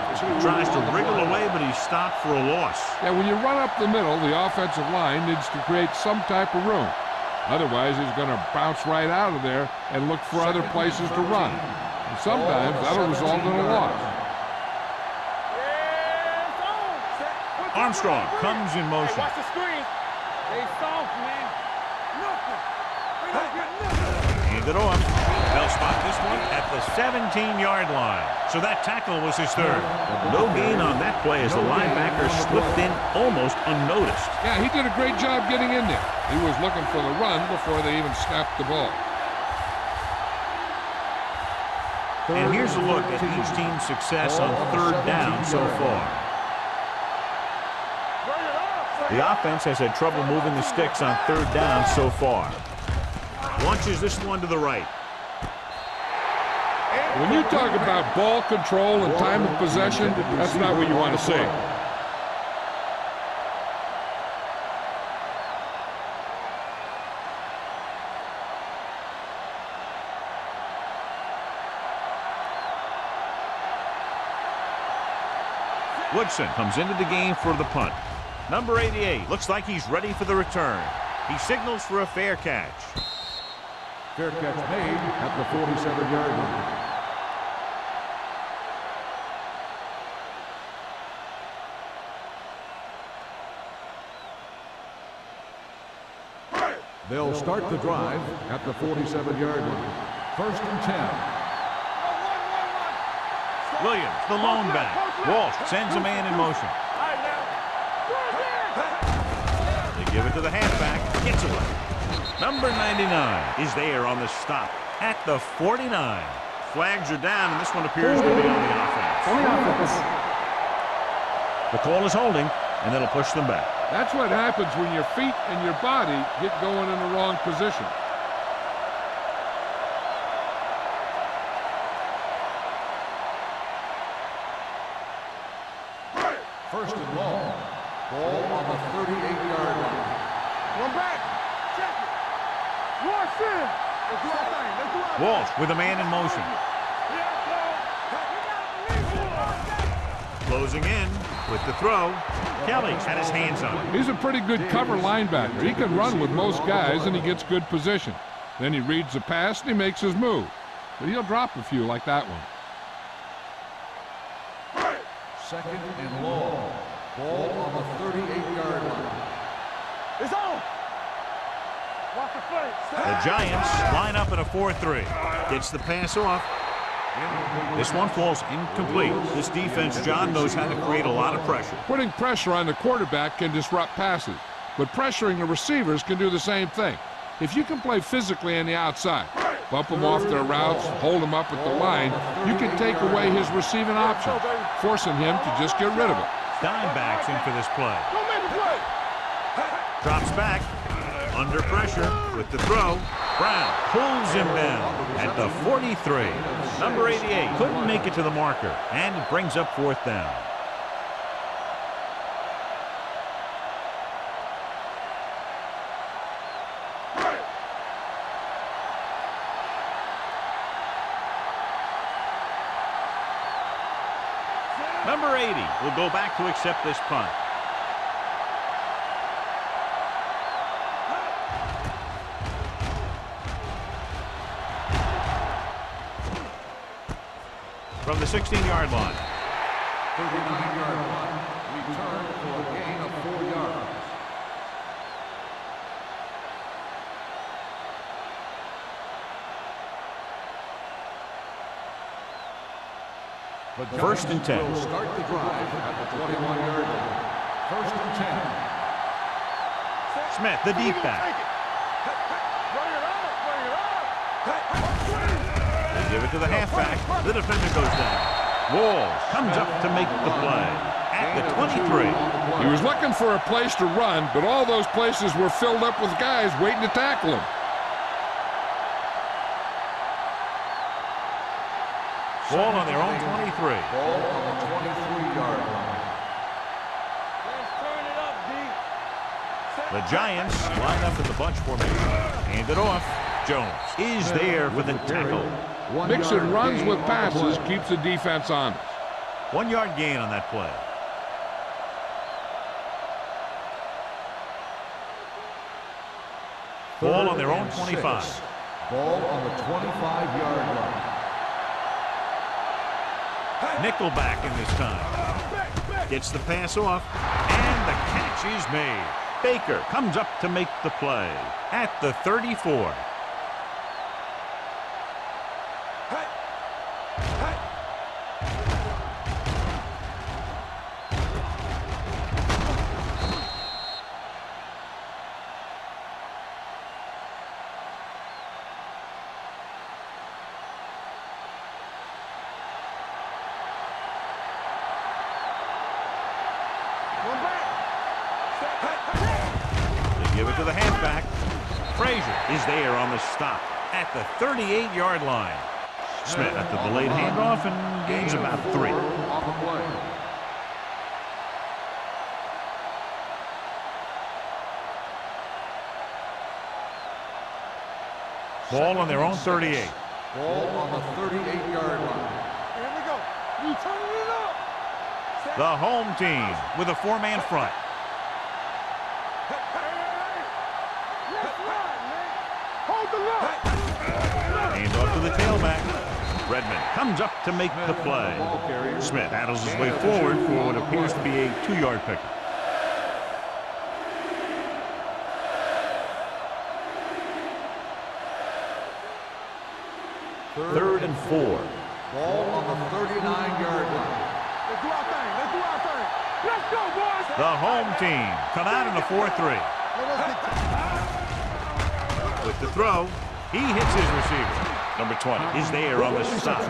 Tries to wriggle away, but he's stopped for a loss. Yeah, when you run up the middle, the offensive line needs to create some type of room. Otherwise, he's going to bounce right out of there and look for other places to run. And sometimes that'll result in a loss. Armstrong comes in motion. Watch the screen. They soft, man. Nothing. Hand it off. They'll spot this one at the 17-yard line. So that tackle was his third. No gain on that play as the linebacker slipped in almost unnoticed. Yeah, he did a great job getting in there. He was looking for the run before they even snapped the ball. And here's a look at each team's success on third down so far. The offense has had trouble moving the sticks on third down so far. Launches this one to the right. When you talk about ball control and time of possession, that's not what you want to see. Woodson comes into the game for the punt. Number 88 looks like he's ready for the return. He signals for a fair catch. Fair catch made at the 47-yard line. They'll start the drive at the 47-yard line. 1st and 10. Williams, the lone back. Walsh sends a man in motion. They give it to the halfback. Gets away. Number 99 is there on the stop at the 49. Flags are down, and this one appears to be on the offense. The call is holding, and that'll push them back. That's what happens when your feet and your body get going in the wrong position. First and long. Ball on the 38-yard line. One back. Check it. Rush in. Let's do our thing. Let's do our thing. Walsh with a man in motion. Closing in with the throw. Kelly had his hands on it. He's a pretty good cover linebacker. He can run with most guys, and he gets good position. Then he reads the pass, and he makes his move. But he'll drop a few like that one. 2nd and long. Ball on the 38-yard line. It's on. Watch the play. The Giants line up in a 4-3. Gets the pass off. This one falls incomplete. This defense, John, knows how to create a lot of pressure. Putting pressure on the quarterback can disrupt passes, but pressuring the receivers can do the same thing. If you can play physically on the outside, bump them off their routes, hold them up at the line, you can take away his receiving options, forcing him to just get rid of it. Dimebacks in for this play. Don't make a play. Drops back. Under pressure with the throw. Brown pulls him down at the 43. Number 88 couldn't make it to the marker, and it brings up 4th down. Number 80 will go back to accept this punt. From the 16-yard line. 39-yard line. Return for a gain of 4 yards. The 1st and 10. Will start the drive at the 21-yard line. 1st and 10. Smith, the deep back. Bring it up. Bring it up. They give it to the halfback. The defender goes down. Walls comes up to make the play at the 23. He was looking for a place to run, but all those places were filled up with guys waiting to tackle him. Ball on their own 23. Ball on the 23-yard line. Let's turn it up, D. The Giants line up in the bunch formation. Hand it off. Jones is there for the tackle. Mixing runs with passes keeps the defense honest. 1-yard gain on that play. Ball on their own 25. Ball on the 25-yard line. Nickelback in this time. Gets the pass off, and the catch is made. Baker comes up to make the play at the 34. give it to the halfback. Frazier is there on the stop at the 38-yard line. Smith at the delayed handoff and gains about 3. On the play. Ball on their own 38. Ball on the 38-yard line. Here we go. You turning it up. The home team with a 4-man front. Let's ride, man. Hold the line. Hands off to the tailback. Redmond comes up to make the play. Smith battles his way forward for what appears to be a 2-yard pickup. Third and 4. Ball on the 39-yard line. Let's do our thing. Let's do our thing. Let's go, boys. The home team come out in a 4-3. With the throw, he hits his receiver. Number 20 is there on the stop.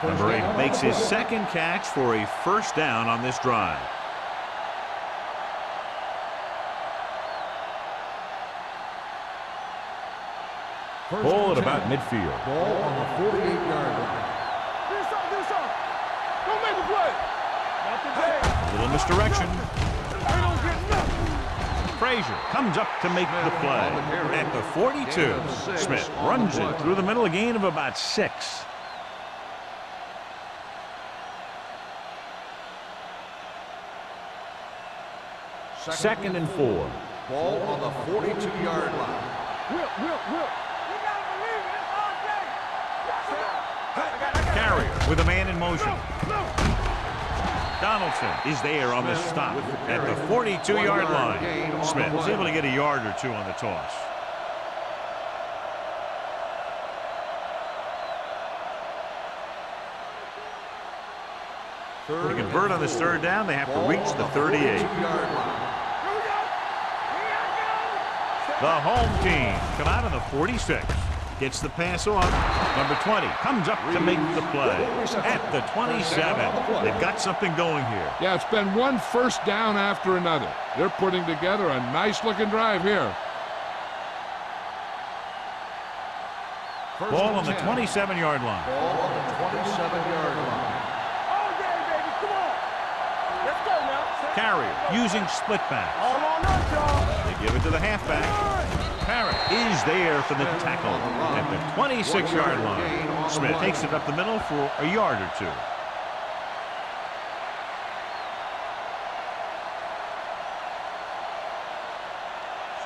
Number 8 makes his second catch for a first down on this drive. Ball at about midfield. Ball on the 48-yard line. This up. Don't make a play. Not today. A little misdirection. They don't get nothing. Frazier comes up to make the play at the 42. Smith runs it through the middle, a gain of about 6. Second and 4. Ball on the 42-yard line. Whip. You gotta believe it. It's all day. Carrier with a man in motion. Donaldson is there on the stop at the 42-yard line. Smith was able to get a yard or 2 on the toss. To convert on this third down, they have to reach the 38. The home team come out of the 46. Gets the pass off. Number 20 comes up to make the play at the 27. They've got something going here. Yeah, it's been one first down after another. They're putting together a nice-looking drive here. Ball on the 27-yard line. Ball on the 27-yard line. All day, baby. Come on. Let's go now. Carrier using split back. All on us, y'all. They give it to the halfback. Parrott is there for the tackle at the 26-yard line. Smith takes it up the middle for a yard or 2.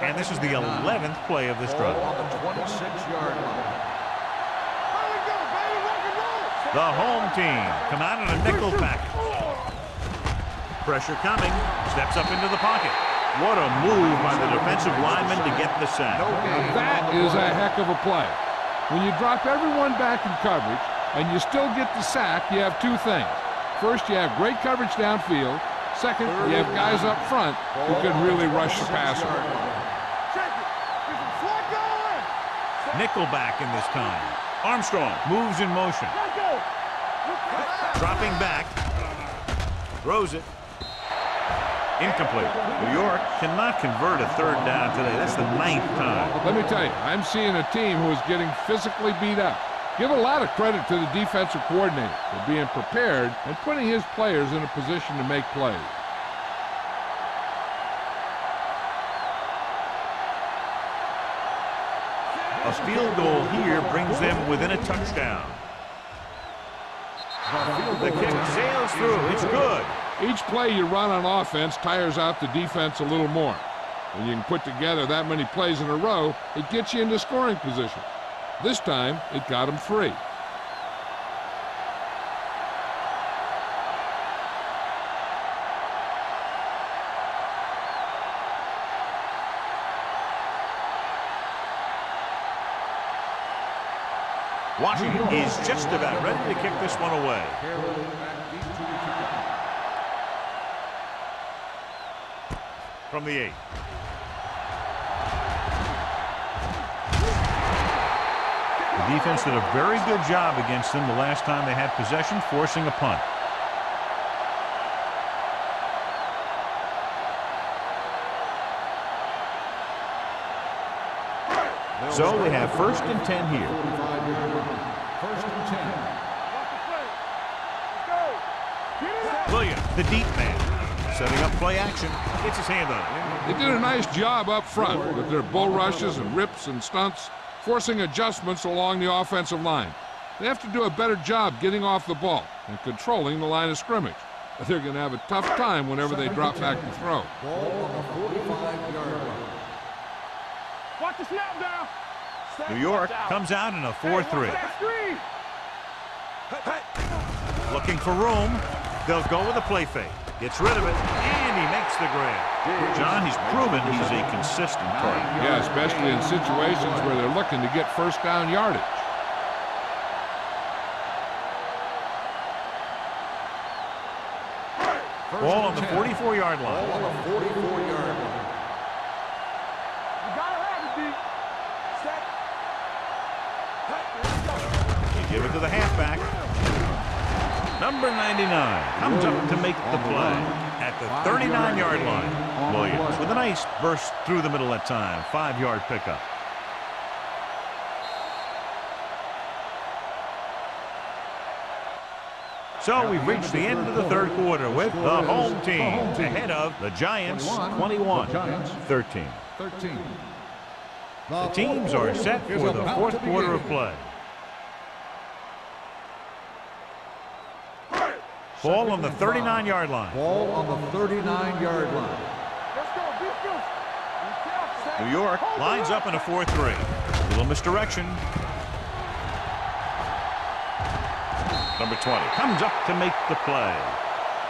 And this is the 11th play of this drive. Ball on the 26-yard line. Here we go, baby. Rock and roll. The home team come out in a nickel package. Pressure coming. Steps up into the pocket. What a move by the defensive lineman to get the sack. That is a heck of a play. When you drop everyone back in coverage and you still get the sack, you have 2 things. First, you have great coverage downfield. Second, you have guys up front who can really rush the passer. Check it. There's a flag going. Nickelback in this time. Armstrong moves in motion. Let's go. Dropping back. Throws it. Incomplete. New York cannot convert a third down today. That's the 9th time. Let me tell you, I'm seeing a team who is getting physically beat up. Give a lot of credit to the defensive coordinator for being prepared and putting his players in a position to make plays. A field goal here brings them within a touchdown. The kick sails through. It's good. Each play you run on offense tires out the defense a little more. When you can put together that many plays in a row, it gets you into scoring position. This time, it got them free. Washington is just about ready to kick this one away. From the 8. The defense did a very good job against them the last time they had possession, forcing a punt. So they have 1st and 10 here. 45-yard line. 1st and 10. Watch the play. Let's go. Get it out. Williams, the deep man, setting up play action. Gets his hand on it. They did a nice job up front with their bull rushes and rips and stunts, forcing adjustments along the offensive line. They have to do a better job getting off the ball and controlling the line of scrimmage. They're going to have a tough time whenever they drop back to throw. Ball on the 45-yard line. Watch the snap down. New York comes out in a 4-3. That screen. Looking for room. They'll go with a play fake. Gets rid of it, and he makes the grab. John, he's proven he's a consistent target. Yeah, especially in situations where they're looking to get 1st down yardage. Ball on the 44-yard Ball line. on the 44-yard line. You gotta have it, D. Set. You give it to the halfback. Number 99 comes up to make the play at the 39-yard line. Williams with a nice burst through the middle that time. 5-yard pickup. So we've reached the end of the 3rd quarter with the home team ahead of the Giants 21-13. 13. The teams are set for the 4th quarter of play. Ball on the 39-yard line. Ball on the 39-yard line. Let's go. Defense. New York lines up in a 4-3. Little misdirection. Number 20 comes up to make the play.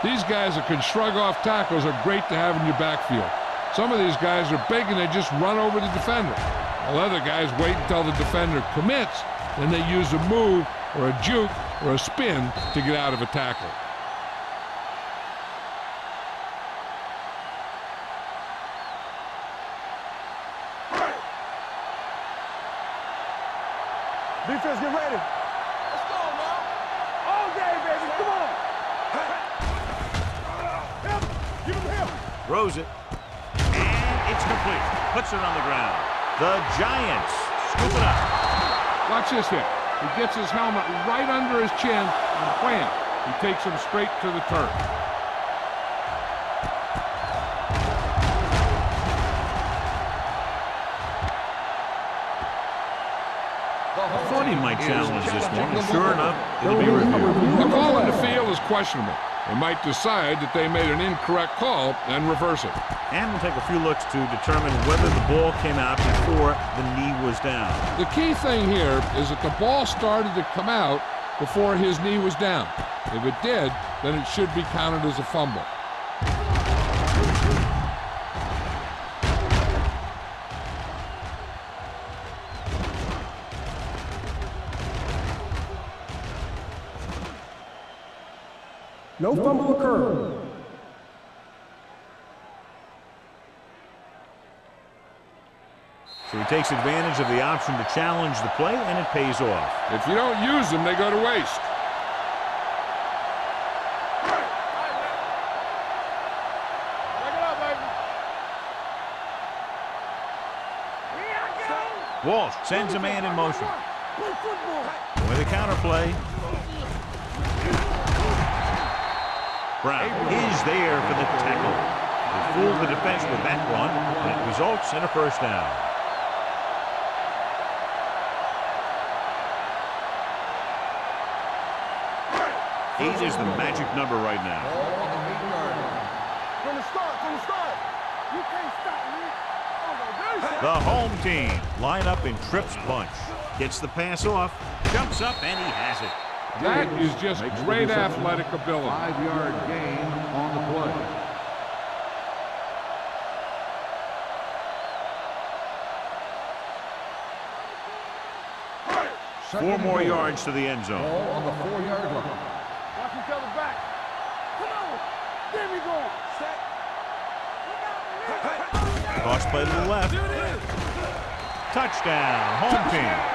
These guys that can shrug off tackles are great to have in your backfield. Some of these guys are big and they just run over the defender, while other guys wait until the defender commits, and they use a move or a juke or a spin to get out of a tackle. Defense, get ready. Let's go, man. All day, baby. Come on. Help. Give him help. Throws it. And it's complete. Puts it on the ground. The Giants scoop it up. Watch this hit. He gets his helmet right under his chin, and wham, he takes him straight to the turf. I thought he might challenge this one, and sure enough, it'll be reviewed. The call in the field is questionable. They might decide that they made an incorrect call and reverse it. And we'll take a few looks to determine whether the ball came out before the knee was down. The key thing here is that the ball started to come out before his knee was down. If it did, then it should be counted as a fumble. No fumble occurred. So he takes advantage of the option to challenge the play, and it pays off. If you don't use them, they go to waste. Back it up, baby. Here I go. Walsh sends a man in motion. Play football. With a counterplay. Brown is there for the tackle. He fooled the defense with that one, and it results in a 1st down. Eight is the magic number right now. Ball on the 8-yard line. From the start. You can't stop me. Oh, no, The home team line up in trips bunch. Gets the pass off, jumps up, and he has it. That is just Makes the great reception. athletic ability. 5-yard gain on the play. Four more yards to the end zone. Ball on the 4-yard line. Watch each other back. Come on. There we go. Set. Toss play to the left. Touchdown, home team.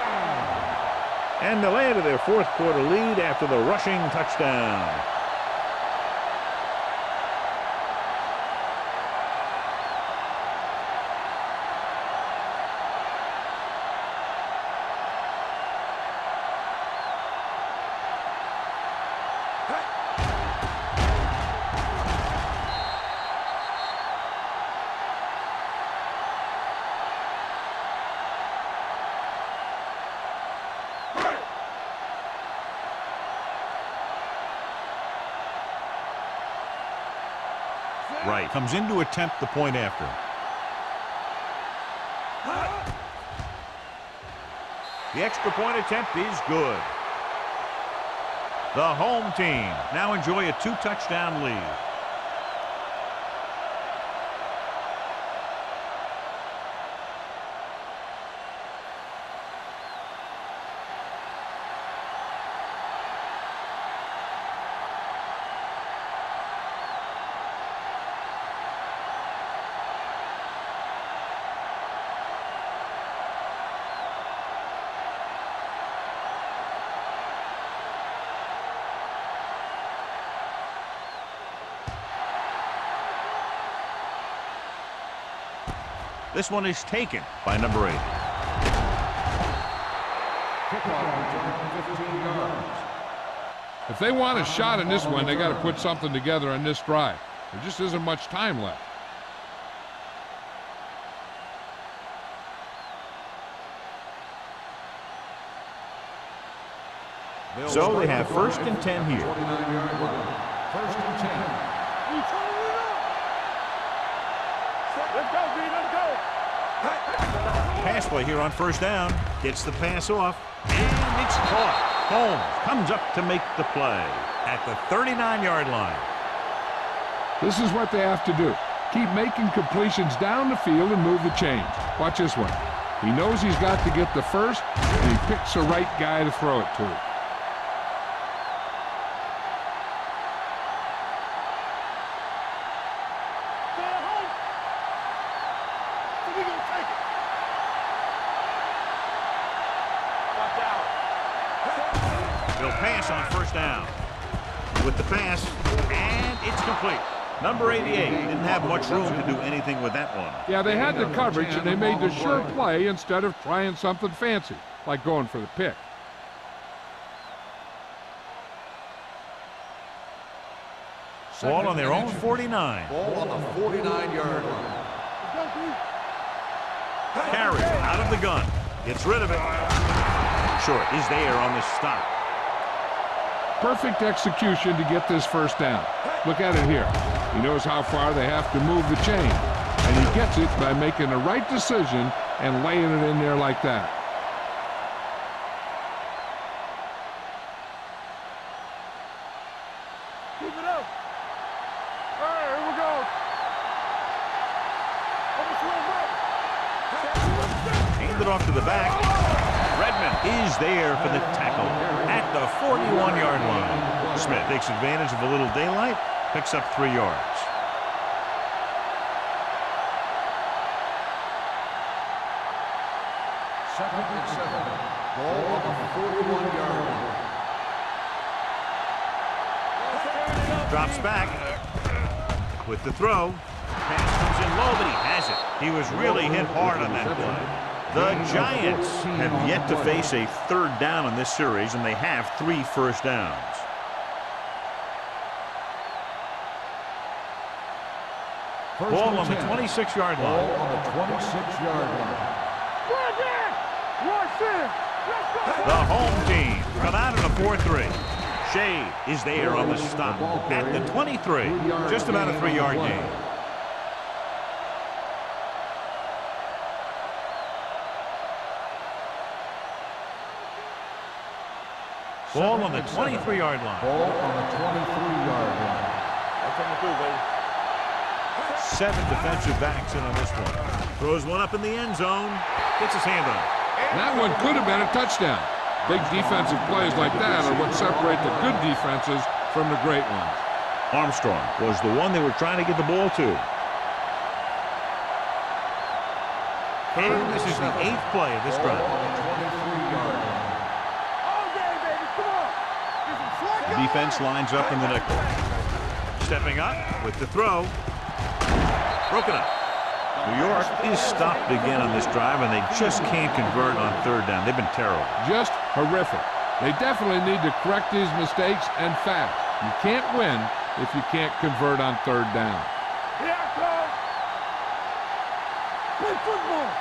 And they'll add to their 4th quarter lead after the rushing touchdown. Right. Comes in to attempt the point after. The extra point attempt is good. The home team now enjoy a 2-touchdown lead. This one is taken by number 8. If they want a shot in this one, they got to put something together on this drive. There just isn't much time left. So they have 1st and 10 here. 29-yard line. 1st and 10. Let's go, B, let's go. Pass play here on 1st down. Gets the pass off, and it's caught. Holmes comes up to make the play at the 39-yard line. This is what they have to do. Keep making completions down the field and move the chains. Watch this one. He knows he's got to get the first, and he picks the right guy to throw it to. He'll pass on 1st down. With the pass, and it's complete. Number 88 didn't have much room to do anything with that one. Yeah, they had the coverage, and they made the sure play instead of trying something fancy, like going for the pick. Ball on their own 49. Ball on the 49-yard line. Carry out of the gun. Gets rid of it. Short is there on the stop. Perfect execution to get this 1st down. Look at it here. He knows how far they have to move the chain, and he gets it by making the right decision and laying it in there like that. Keep it up. All right, here we go. Handed off to the back. Redmond is there for the tackle at the 41-yard line. Smith takes advantage of a little daylight, picks up 3 yards. Second and 7. Ball on the 41-yard line. Drops back with the throw. Pass comes in low, but he has it. He was really hit hard on that play. The Giants have yet to face a 3rd down in this series, and they have 3 1st downs. Ball on the 26-yard Ball line. on the 26-yard line. The home team come out in a 4-3. Shea is there on the stop at the 23. Just about a 3-yard gain. Ball on the 23-yard line. Ball on the 23-yard line. 7 defensive backs in on this one. Throws one up in the end zone. Gets his hand on it. That one could have been a touchdown. Big defensive plays like that are what separate the good defenses from the great ones. Armstrong was the one they were trying to get the ball to. And this is the 8th play of this drive. On the 23-yard line. The defense lines up in the nickel. Stepping up with the throw. Broken up. New York is stopped again on this drive, and they just can't convert on 3rd down. They've been terrible. Just horrific. They definitely need to correct these mistakes and fast. You can't win if you can't convert on 3rd down. Here I come. Play football.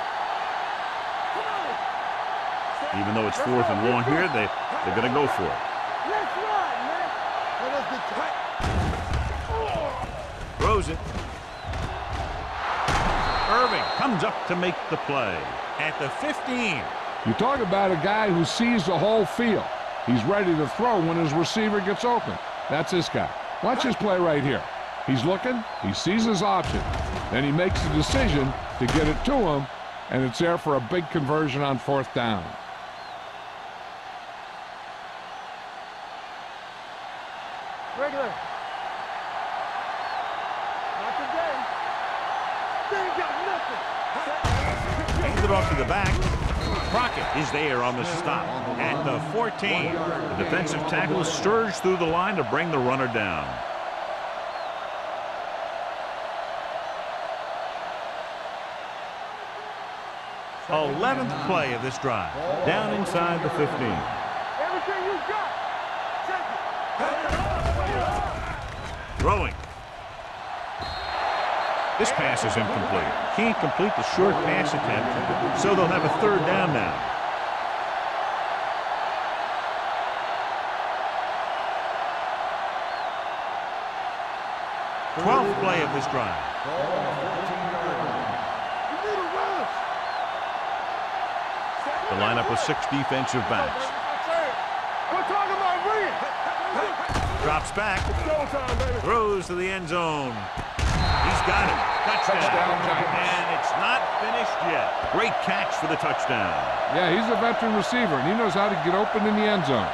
Come on. Even though it's 4th and long here, they're going to go for it. Let's ride, man. Let's get tight. Throws it. Irving comes up to make the play at the 15. You talk about a guy who sees the whole field. He's ready to throw when his receiver gets open. That's this guy. Watch his play right here. He's looking, he sees his option, then he makes the decision to get it to him, and it's there for a big conversion on 4th down. Regular. Not today. They ain't got nothing. Hands it off to the back. Crockett is there on the stop at the 14. The defensive tackle surged through the line to bring the runner down. The 11th play of this drive. Down inside the 15. Everything you got. Throwing. This pass is incomplete. Can't complete the short pass attempt, so they'll have a 3rd down now. The 12th play of this drive. The lineup with 6 defensive backs. We're talking about bringing. Drops back. Showtime, baby. Throws to the end zone. He's got it. Touchdown. And it's not finished yet. Great catch for the touchdown. Yeah, he's a veteran receiver, and he knows how to get open in the end zone.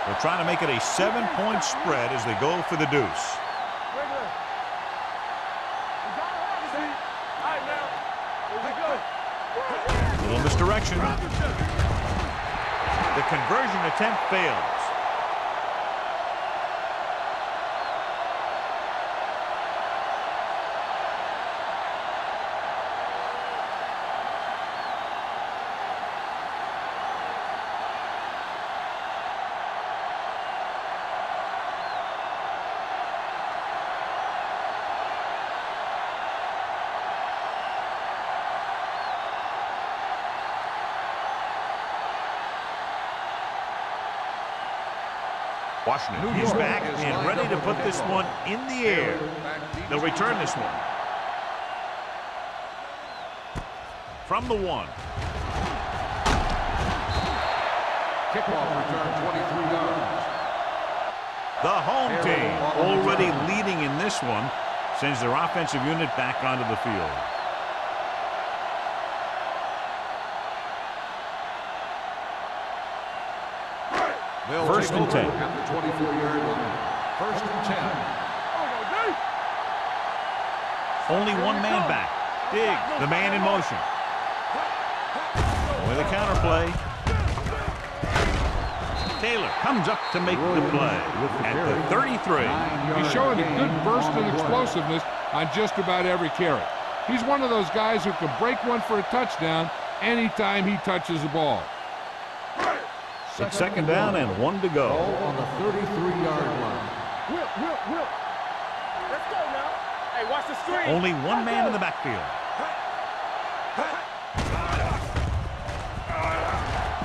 They're trying to make it a 7-point spread as they go for the deuce. Regular. You gotta have it, see? All right, now. Here we go. Little misdirection. The conversion attempt fails. Washington is back and ready to put this one in the air. They'll return this one. From the 1. Kickoff return 23 yards. The home team already leading in this one sends their offensive unit back onto the field. First and 10. At the 24-yard line. First and 10. Only one man back. Diggs, the man in motion. With a counter play. Taylor comes up to make the play at the 33. He's showing a good burst and explosiveness on just about every carry. He's one of those guys who can break one for a touchdown anytime he touches the ball. It's 2nd down and 1 to go. On the 33-yard line. Whip. Let's go now. Hey, watch the screen. Only one man in the backfield.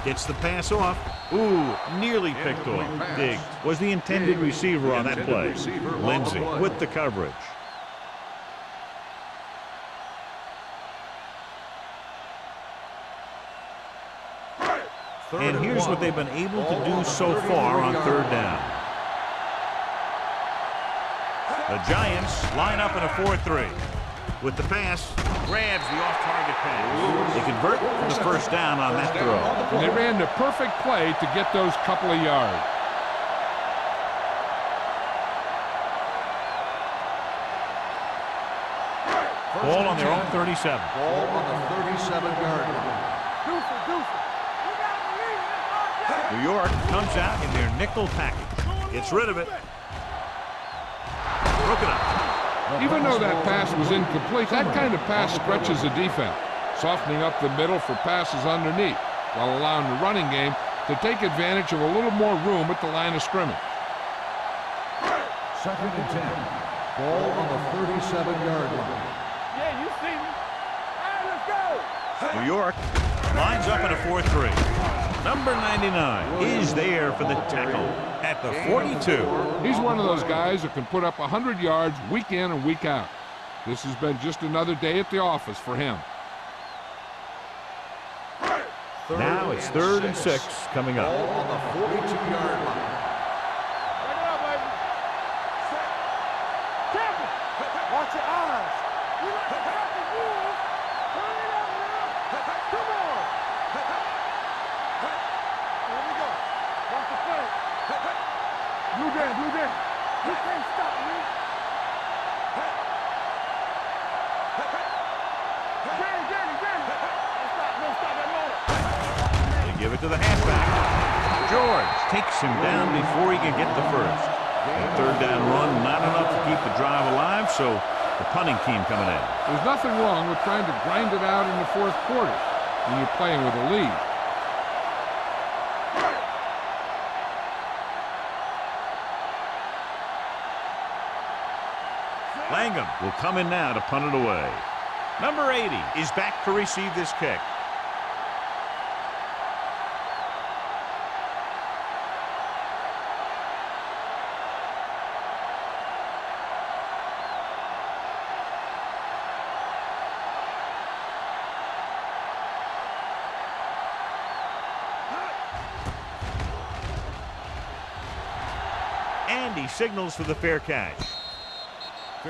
Gets the pass off. Ooh, nearly picked off. Diggs was the intended receiver on that play. Lindsey with the coverage. And here's what they've been able to do so far on 3rd down. The Giants line up in a 4-3. With the pass, grabs the off-target pass. They convert for the 1st down on that throw. And they ran the perfect play to get those couple of yards. Ball on their own 37. Ball on the 37-yard line. New York comes out in their nickel package. Gets rid of it. Broken up. Even though that pass was incomplete, that kind of pass stretches the defense, softening up the middle for passes underneath, while allowing the running game to take advantage of a little more room at the line of scrimmage. 2nd and 10. Ball on the 37-yard line. Yeah, you see me. All right, let's go. New York lines up in a 4-3. Number 99 is there for the tackle at the 42. He's one of those guys that can put up 100 yards week in and week out. This has been just another day at the office for him. Now it's 3rd and 6 coming up. Ball on the 42-yard line. Bring it up, baby. Careful. Watch your eyes. We like to have the rules. Turn it up now. Come on. Here we go. Watch the play. Blue down, blue down. You can't stop me. Danny. Don't stop that motor. They give it to the halfback. George takes him down before he can get the first. A 3rd down run, not enough to keep the drive alive, so the punting team coming in. There's nothing wrong with trying to grind it out in the 4th quarter when you're playing with a lead. Langham will come in now to punt it away. Number 80 is back to receive this kick. And he signals for the fair catch.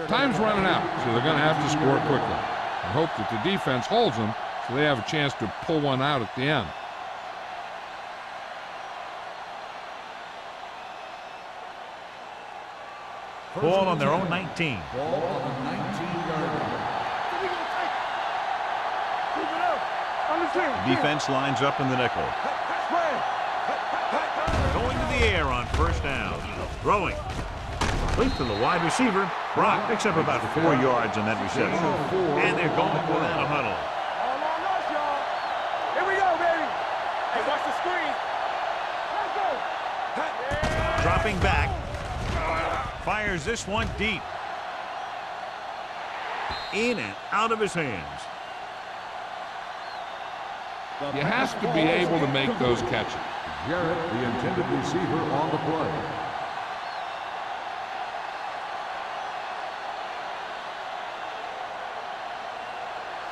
Time's running out, so they're going to have to score quickly. I hope that the defense holds them so they have a chance to pull one out at the end. Ball on their own 19. Ball on the 19-yard line. Keep it up. Understand. Defense lines up in the nickel. Going to the air on 1st down. Throwing. Complete to the wide receiver. Brock picks up about 4 yards on that reception. And they're going without a huddle. All on us, y'all. Here we go, baby. Hey, watch the screen. Let's go. Yeah. Dropping back. Fires this one deep. In and out of his hands. You have to be able to make those catches. Garrett, the intended receiver, on the play.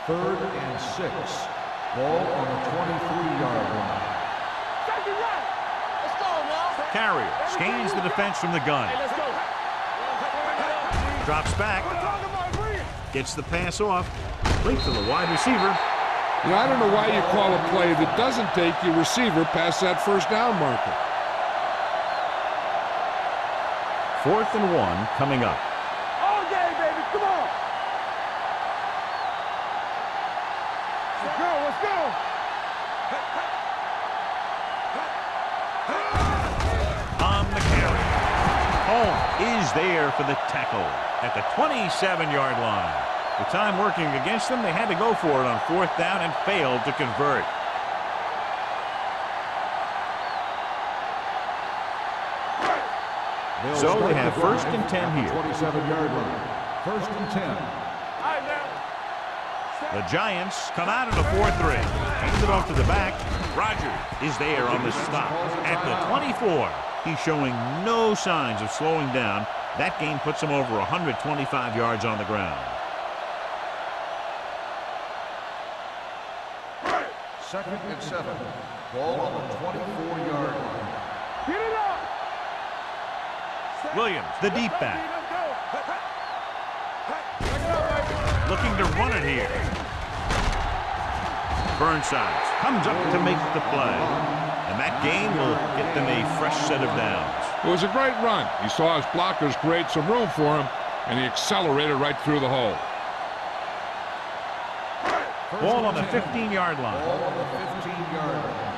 Third and 6. Ball on the 23-yard line. Take it right. Let's go now. Carrier scans the defense from the gun. Hey, let's go. Drops back. We're talking about agreeing. Gets the pass off. Complete to the wide receiver. You know, I don't know why you call a play that doesn't take your receiver past that 1st down marker. 4th and 1 coming up. All day, baby. Come on. Let's go. Let's go. On the carry. Home is there for the tackle at the 27-yard line. The time working against them, they had to go for it on 4th down and failed to convert. So they have 1st and 10 here. 27-yard line. 1st and 10. All right, now. The Giants come out in a 4-3. Hands it off to the back. Rogers is there on the stop at the 24. He's showing no signs of slowing down. That gain puts him over 125 yards on the ground. 2nd and 7. Ball on the 24-yard line. Get it up. Williams, the deep back, Let's go. Take it up, baby. looking to run it here. Burnside comes up to make the play. And that gain will get them a fresh set of downs. It was a great run. He saw his blockers create some room for him, and he accelerated right through the hole. Ball on the 15-yard line. Ball on the 15-yard line.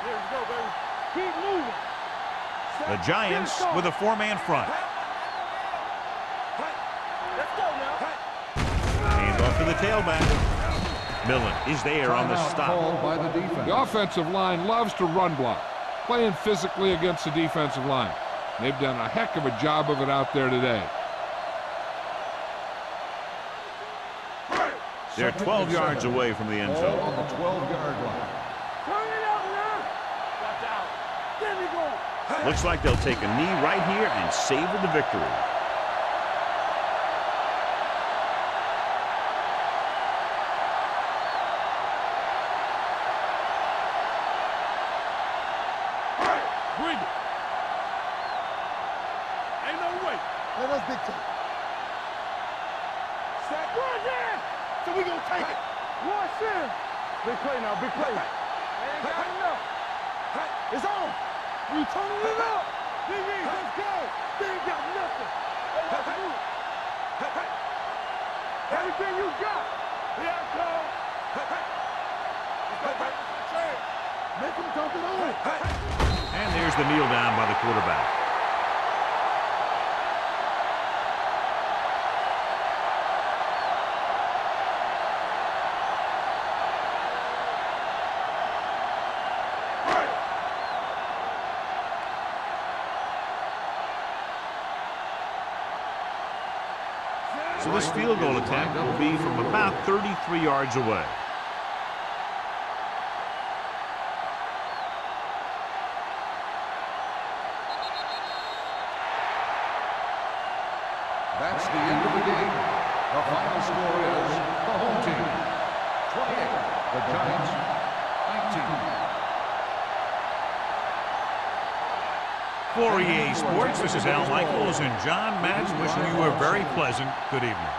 Here we go, baby. Keep moving. The Giants with a 4-man front. Let's go now. Hand off to the tailback. Millen is there on the Timeout stop. called by the defense. The offensive line loves to run block, playing physically against the defensive line. They've done a heck of a job of it out there today. They're 12 yards away from the end Ball zone. on the 12-yard line. Turn it up now. Looks like they'll take a knee right here and savor the victory. Bring it. Ain't no way. Let us big time. Set. Run there. So we gonna take it. Watch him. Big play now, big play. Ain't got enough. It's on. We turning it up. BB, let's go. They ain't got nothing. Hey, let's move. Everything you got. Here I come. Let's go back to the train. Make him dump it on. And there's the kneel down by the quarterback. So this field goal attempt will be from about 33 yards away. That's the end of the game. The final score is the home team 28, the Giants 19. For EA Sports, this is Al Michaels and John Madden wishing you a very pleasant good evening.